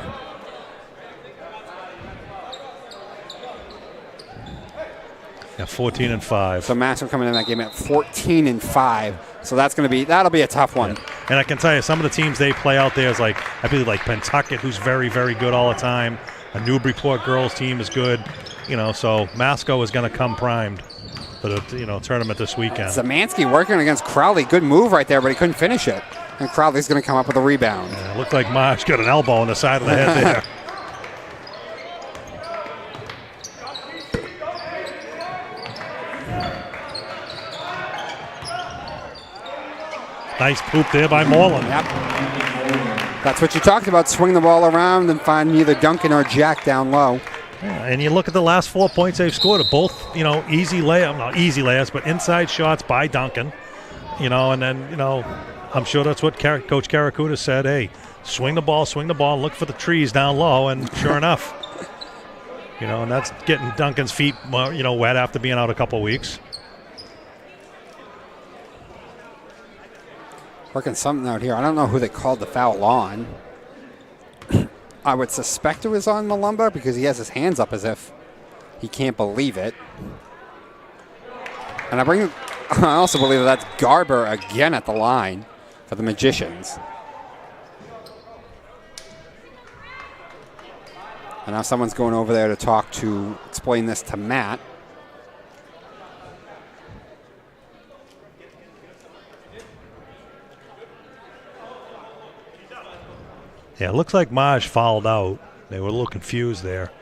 Yeah, 14-5. So Masco coming in that game at 14-5. So that'll be a tough one. Yeah. And I can tell you, some of the teams they play out there is I believe Pentucket, who's very, very good all the time. A Newburyport girls team is good. So Masco is going to come primed for the tournament this weekend. Zamansky working against Crowley. Good move right there, but he couldn't finish it. And Crowley's going to come up with a rebound. Yeah, it looked like Marsh got an elbow on the side of the head there. Nice poop there by Moreland. Yep. That's what you talked about. Swing the ball around and find either Duncan or Jack down low. Yeah, and you look at the last 4 points they've scored, both, easy layups, not easy layups, but inside shots by Duncan. And then, I'm sure that's what Coach Karakutis said. Hey, swing the ball, look for the trees down low, and sure enough, and that's getting Duncan's feet, wet after being out a couple of weeks. Working something out here. I don't know who they called the foul on. I would suspect it was on Malumba because he has his hands up as if he can't believe it. And I also believe that's Garber again at the line for the Magicians. And now someone's going over there to explain this to Matt. Yeah, it looks like Maj fouled out. They were a little confused there.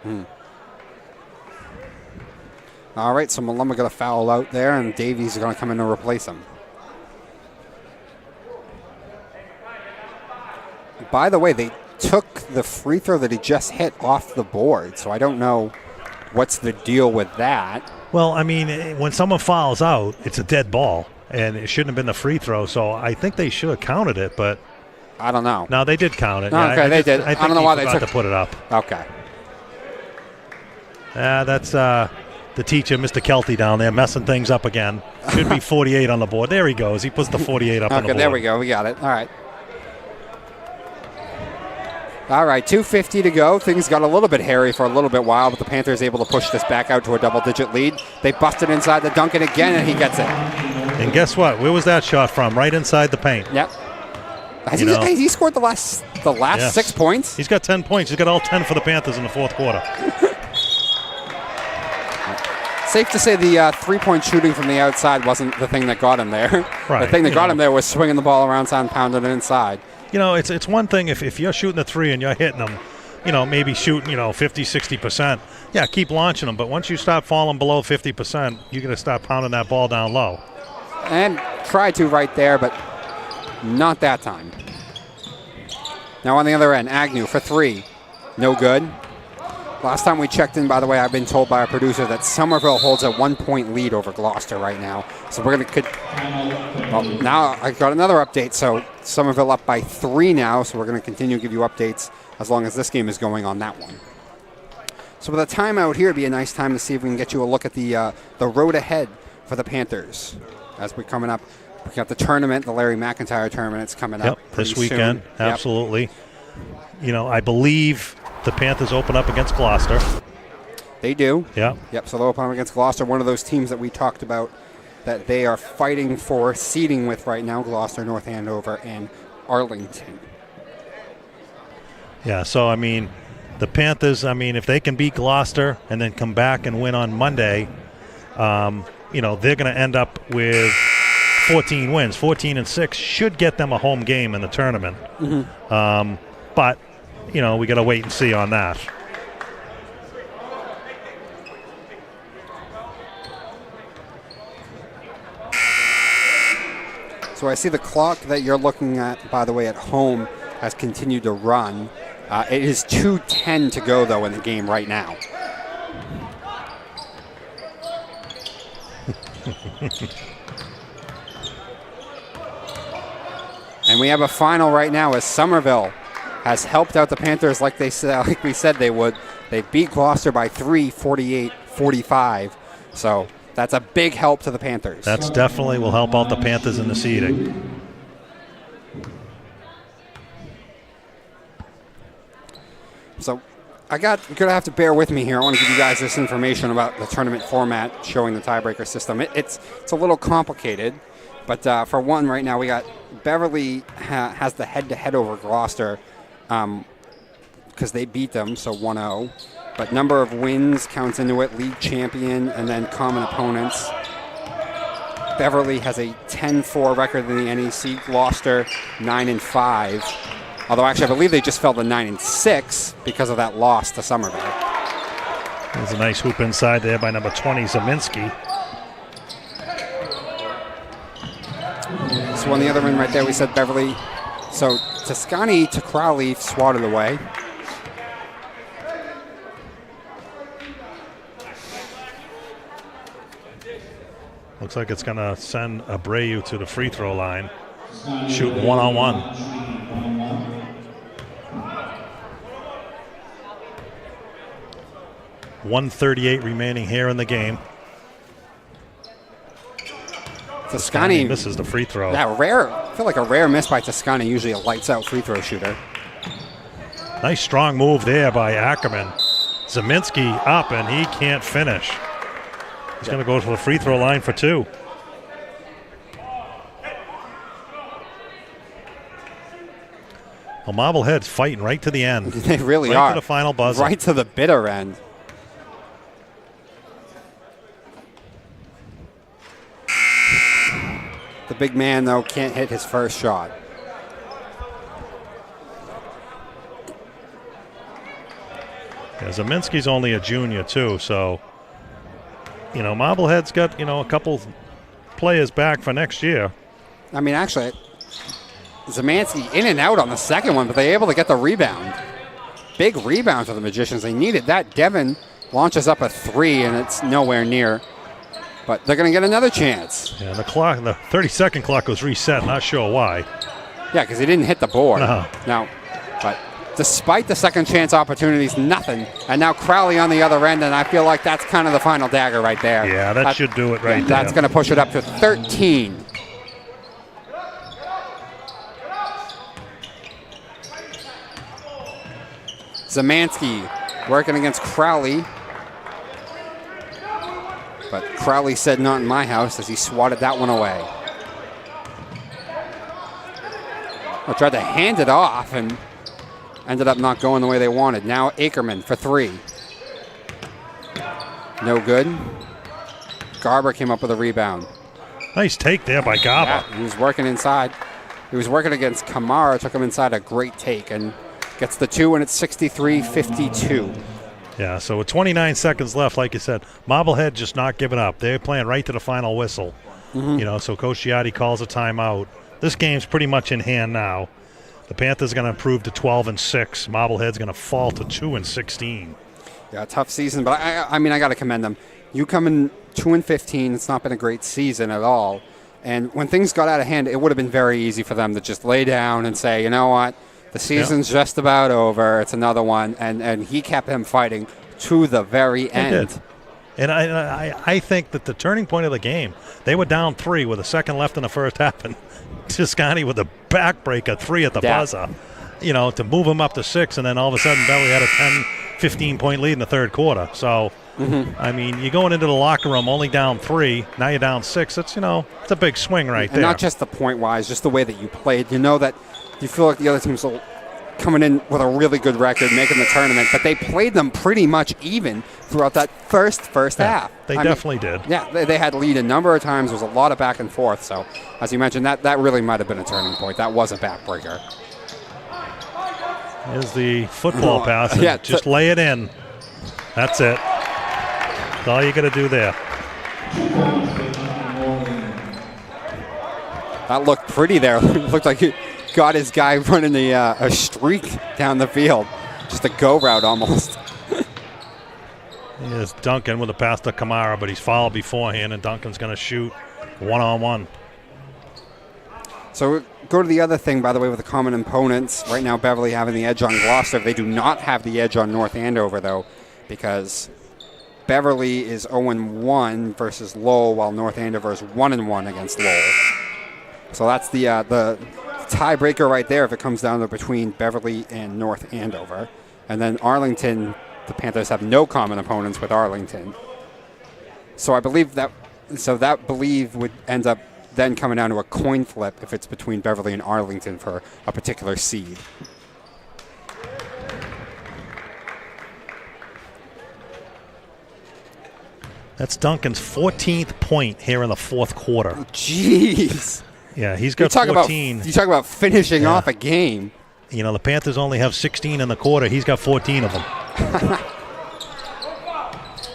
All right, so Malumba got a foul out there, and Davies is going to come in to replace him. By the way, they took the free throw that he just hit off the board, so I don't know what's the deal with that. Well, I mean, when someone fouls out, it's a dead ball, and it shouldn't have been the free throw, so I think they should have counted it, but I don't know. No, they did count it. No, yeah, okay, they did. I don't know why they took to put it up. Okay. That's the the teacher, Mr. Kelty, down there messing things up again. Should be 48 on the board. There he goes. He puts the 48 up on the board. Okay, there we go. We got it. All right. All right, 2:50 to go. Things got a little bit hairy for a little bit while, but the Panthers able to push this back out to a double-digit lead. They busted inside the Duncan again, and he gets it. And guess what? Where was that shot from? Right inside the paint. Yep. Has he scored the last Yes. 6 points? He's got 10 points. He's got all 10 for the Panthers in the fourth quarter. Safe to say the three-point shooting from the outside wasn't the thing that got him there. Right. The thing that got him there was swinging the ball around and pounding it inside. It's one thing if you're shooting a three and you're hitting them, maybe shooting, 50, 60%. Yeah, keep launching them. But once you start falling below 50%, you're going to start pounding that ball down low. And tried to right there, but not that time. Now on the other end, Agnew for three. No good. Last time we checked in, by the way, I've been told by our producer that Somerville holds a 1-point lead over Gloucester right now. So we're going to... Well, now I got another update. So Somerville up by 3 now. So we're going to continue to give you updates as long as this game is going on that one. So with a timeout here, it'd be a nice time to see if we can get you a look at the road ahead for the Panthers. As we're coming up, we got the tournament, the Larry McIntyre tournament. It's coming up this weekend. Soon. Absolutely. Yep. I believe the Panthers open up against Gloucester. They do. Yeah. Yep. So they'll open up against Gloucester, one of those teams that we talked about that they are fighting for seeding with right now. Gloucester, North Andover, and Arlington. Yeah. So the Panthers. If they can beat Gloucester and then come back and win on Monday, they're going to end up with 14 wins. 14-6 should get them a home game in the tournament. Mm-hmm. But we got to wait and see on that. So I see the clock that you're looking at, by the way, at home has continued to run. It is 2:10 to go, though, in the game right now. And we have a final right now as Somerville has helped out the Panthers like we said they would. They beat Gloucester by 3, 48-45. So that's a big help to the Panthers. That's definitely will help out the Panthers in the seeding. So you're going to have to bear with me here. I want to give you guys this information about the tournament format showing the tiebreaker system. It's a little complicated, but for one, right now we got Beverly has the head-to-head over Gloucester because they beat them, so 1-0. But number of wins counts into it, league champion, and then common opponents. Beverly has a 10-4 record in the NEC. Gloucester 9-5. Although actually I believe they just fell to 9-6 because of that loss to Somerville. There's a nice hoop inside there by number 20, Zeminski. So on the other end right there, we said Beverly. So Toscani to Crowley swatted away. Looks like it's going to send Abreu to the free throw line. Shoot one-on-one. .138 remaining here in the game. Toscani misses the free throw. Yeah, I feel like a rare miss by Toscani, usually a lights-out free throw shooter. Nice strong move there by Ackerman. Zeminski up, and he can't finish. He's going to go to the free throw line for 2. Well, Marblehead's fighting right to the end. They really right are. Right to the final buzzer. Right to the bitter end. The big man, though, can't hit his first shot. Yeah, Zeminski's only a junior, too, so, Marblehead's got, a couple players back for next year. Actually, Zemanski in and out on the second one, but they're able to get the rebound. Big rebound for the Magicians. They needed that. Devin launches up a 3, and it's nowhere near. But they're going to get another chance. Yeah, the 30-second clock was reset. Not sure why. Yeah, because he didn't hit the board. No. But despite the second chance opportunities, nothing. And now Crowley on the other end, and I feel like that's kind of the final dagger right there. Yeah, that should do it right there. That's going to push it up to 13. Zemansky working against Crowley. But Crowley said not in my house as he swatted that one away. I tried to hand it off and ended up not going the way they wanted. Now Ackerman for 3. No good. Garber came up with a rebound. Nice take there by Garber. Yeah, he was working inside. He was working against Kamara, took him inside, a great take, and gets the 2, and it's 63-52. Yeah, so with 29 seconds left, like you said, Marblehead just not giving up. They're playing right to the final whistle. So Coach Giatti calls a timeout. This game's pretty much in hand now. The Panthers are going to improve to 12-6. Marblehead's going to fall to 2-16. Yeah, tough season, but I mean, I got to commend them. You come in 2-15. It's not been a great season at all. And when things got out of hand, it would have been very easy for them to just lay down and say, you know what, the season's just about over. It's another one. And he kept him fighting to the very end. He did. And I think that the turning point of the game, they were down 3 with a second left in the first half, and Toscani with a backbreaker 3 at the buzzer, to move them up to 6, and then all of a sudden Beverly had a 10, 15-point lead in the third quarter. So, I mean, you're going into the locker room only down 3, now you're down 6. It's, it's a big swing right there. And not just the point-wise, just the way that you played. You know that you feel like the other team's coming in with a really good record, making the tournament, but they played them pretty much even throughout that first half. They definitely did. Yeah, they had lead a number of times. There was a lot of back and forth. So, as you mentioned, that really might have been a turning point. That was a backbreaker. Here's the football pass. Just lay it in. That's it. That's all you got to do there. That looked pretty there. It looked like he got his guy running a streak down the field. Just a go route almost. Here's Duncan with a pass to Kamara, but he's fouled beforehand, and Duncan's going to shoot one-on-one. So go to the other thing, by the way, with the common opponents. Right now, Beverly having the edge on Gloucester. They do not have the edge on North Andover, though, because Beverly is 0-1 versus Lowell, while North Andover is 1-1 against Lowell. So that's the tiebreaker right there if it comes down to between Beverly and North Andover. And then Arlington, the Panthers have no common opponents with Arlington. So I believe that would end up then coming down to a coin flip if it's between Beverly and Arlington for a particular seed. That's Duncan's 14th point here in the fourth quarter. Jeez. Yeah, he's got 14. You talk about finishing off a game. The Panthers only have 16 in the quarter. He's got 14 of them.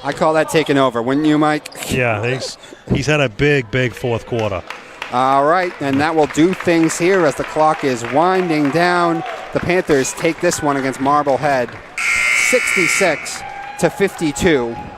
I call that taking over, wouldn't you, Mike? Yeah, he's had a big fourth quarter. All right, and that will do things here as the clock is winding down. The Panthers take this one against Marblehead, 66-52.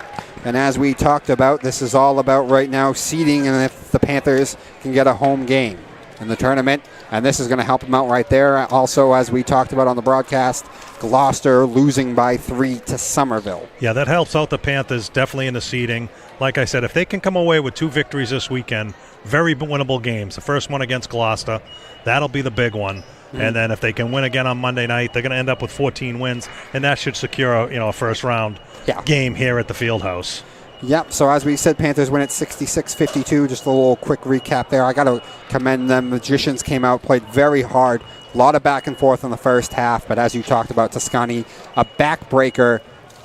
And as we talked about, this is all about right now seeding and if the Panthers can get a home game in the tournament. And this is going to help them out right there. Also, as we talked about on the broadcast, Gloucester losing by 3 to Somerville. Yeah, that helps out the Panthers definitely in the seeding. Like I said, if they can come away with 2 victories this weekend, very winnable games. The first one against Gloucester, that'll be the big one. And then if they can win again on Monday night, they're going to end up with 14 wins, and that should secure a first-round game here at the Fieldhouse. Yep, so as we said, Panthers win at 66-52. Just a little quick recap there. I got to commend them. Magicians came out, played very hard. A lot of back and forth in the first half, but as you talked about, Toscani, a backbreaker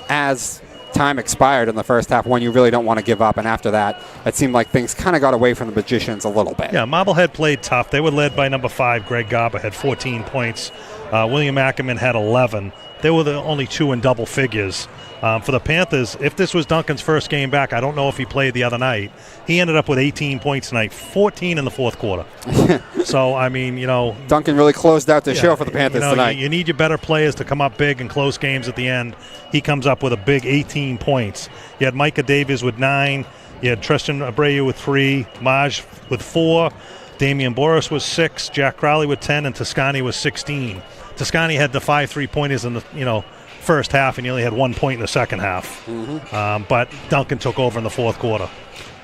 as time expired in the first half when you really don't want to give up. And after that, it seemed like things kind of got away from the Magicians a little bit. Yeah, Marblehead played tough. They were led by number 5, Greg Garber, had 14 points. William Ackerman had 11. They were the only 2 in double figures. For the Panthers, if this was Duncan's first game back, I don't know if he played the other night. He ended up with 18 points tonight, 14 in the fourth quarter. So, I mean, Duncan really closed out the show for the Panthers tonight. You need your better players to come up big in close games at the end. He comes up with a big 18 points. You had Micah Davis with 9. You had Tristan Abreu with 3. Maj with 4. Damian Boris was 6. Jack Crowley with 10. And Toscani was 16. Toscani had the 5 3-pointers in the first half, and he only had 1 point in the second half. But Duncan took over in the fourth quarter.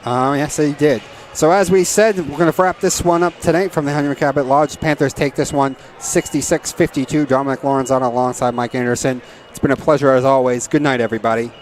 Yes, he did. So as we said, we're going to wrap this one up tonight from the Henry Cabot Lodge. Panthers take this one 66-52. Dominic Lorenzano alongside Mike Anderson. It's been a pleasure as always. Good night, everybody.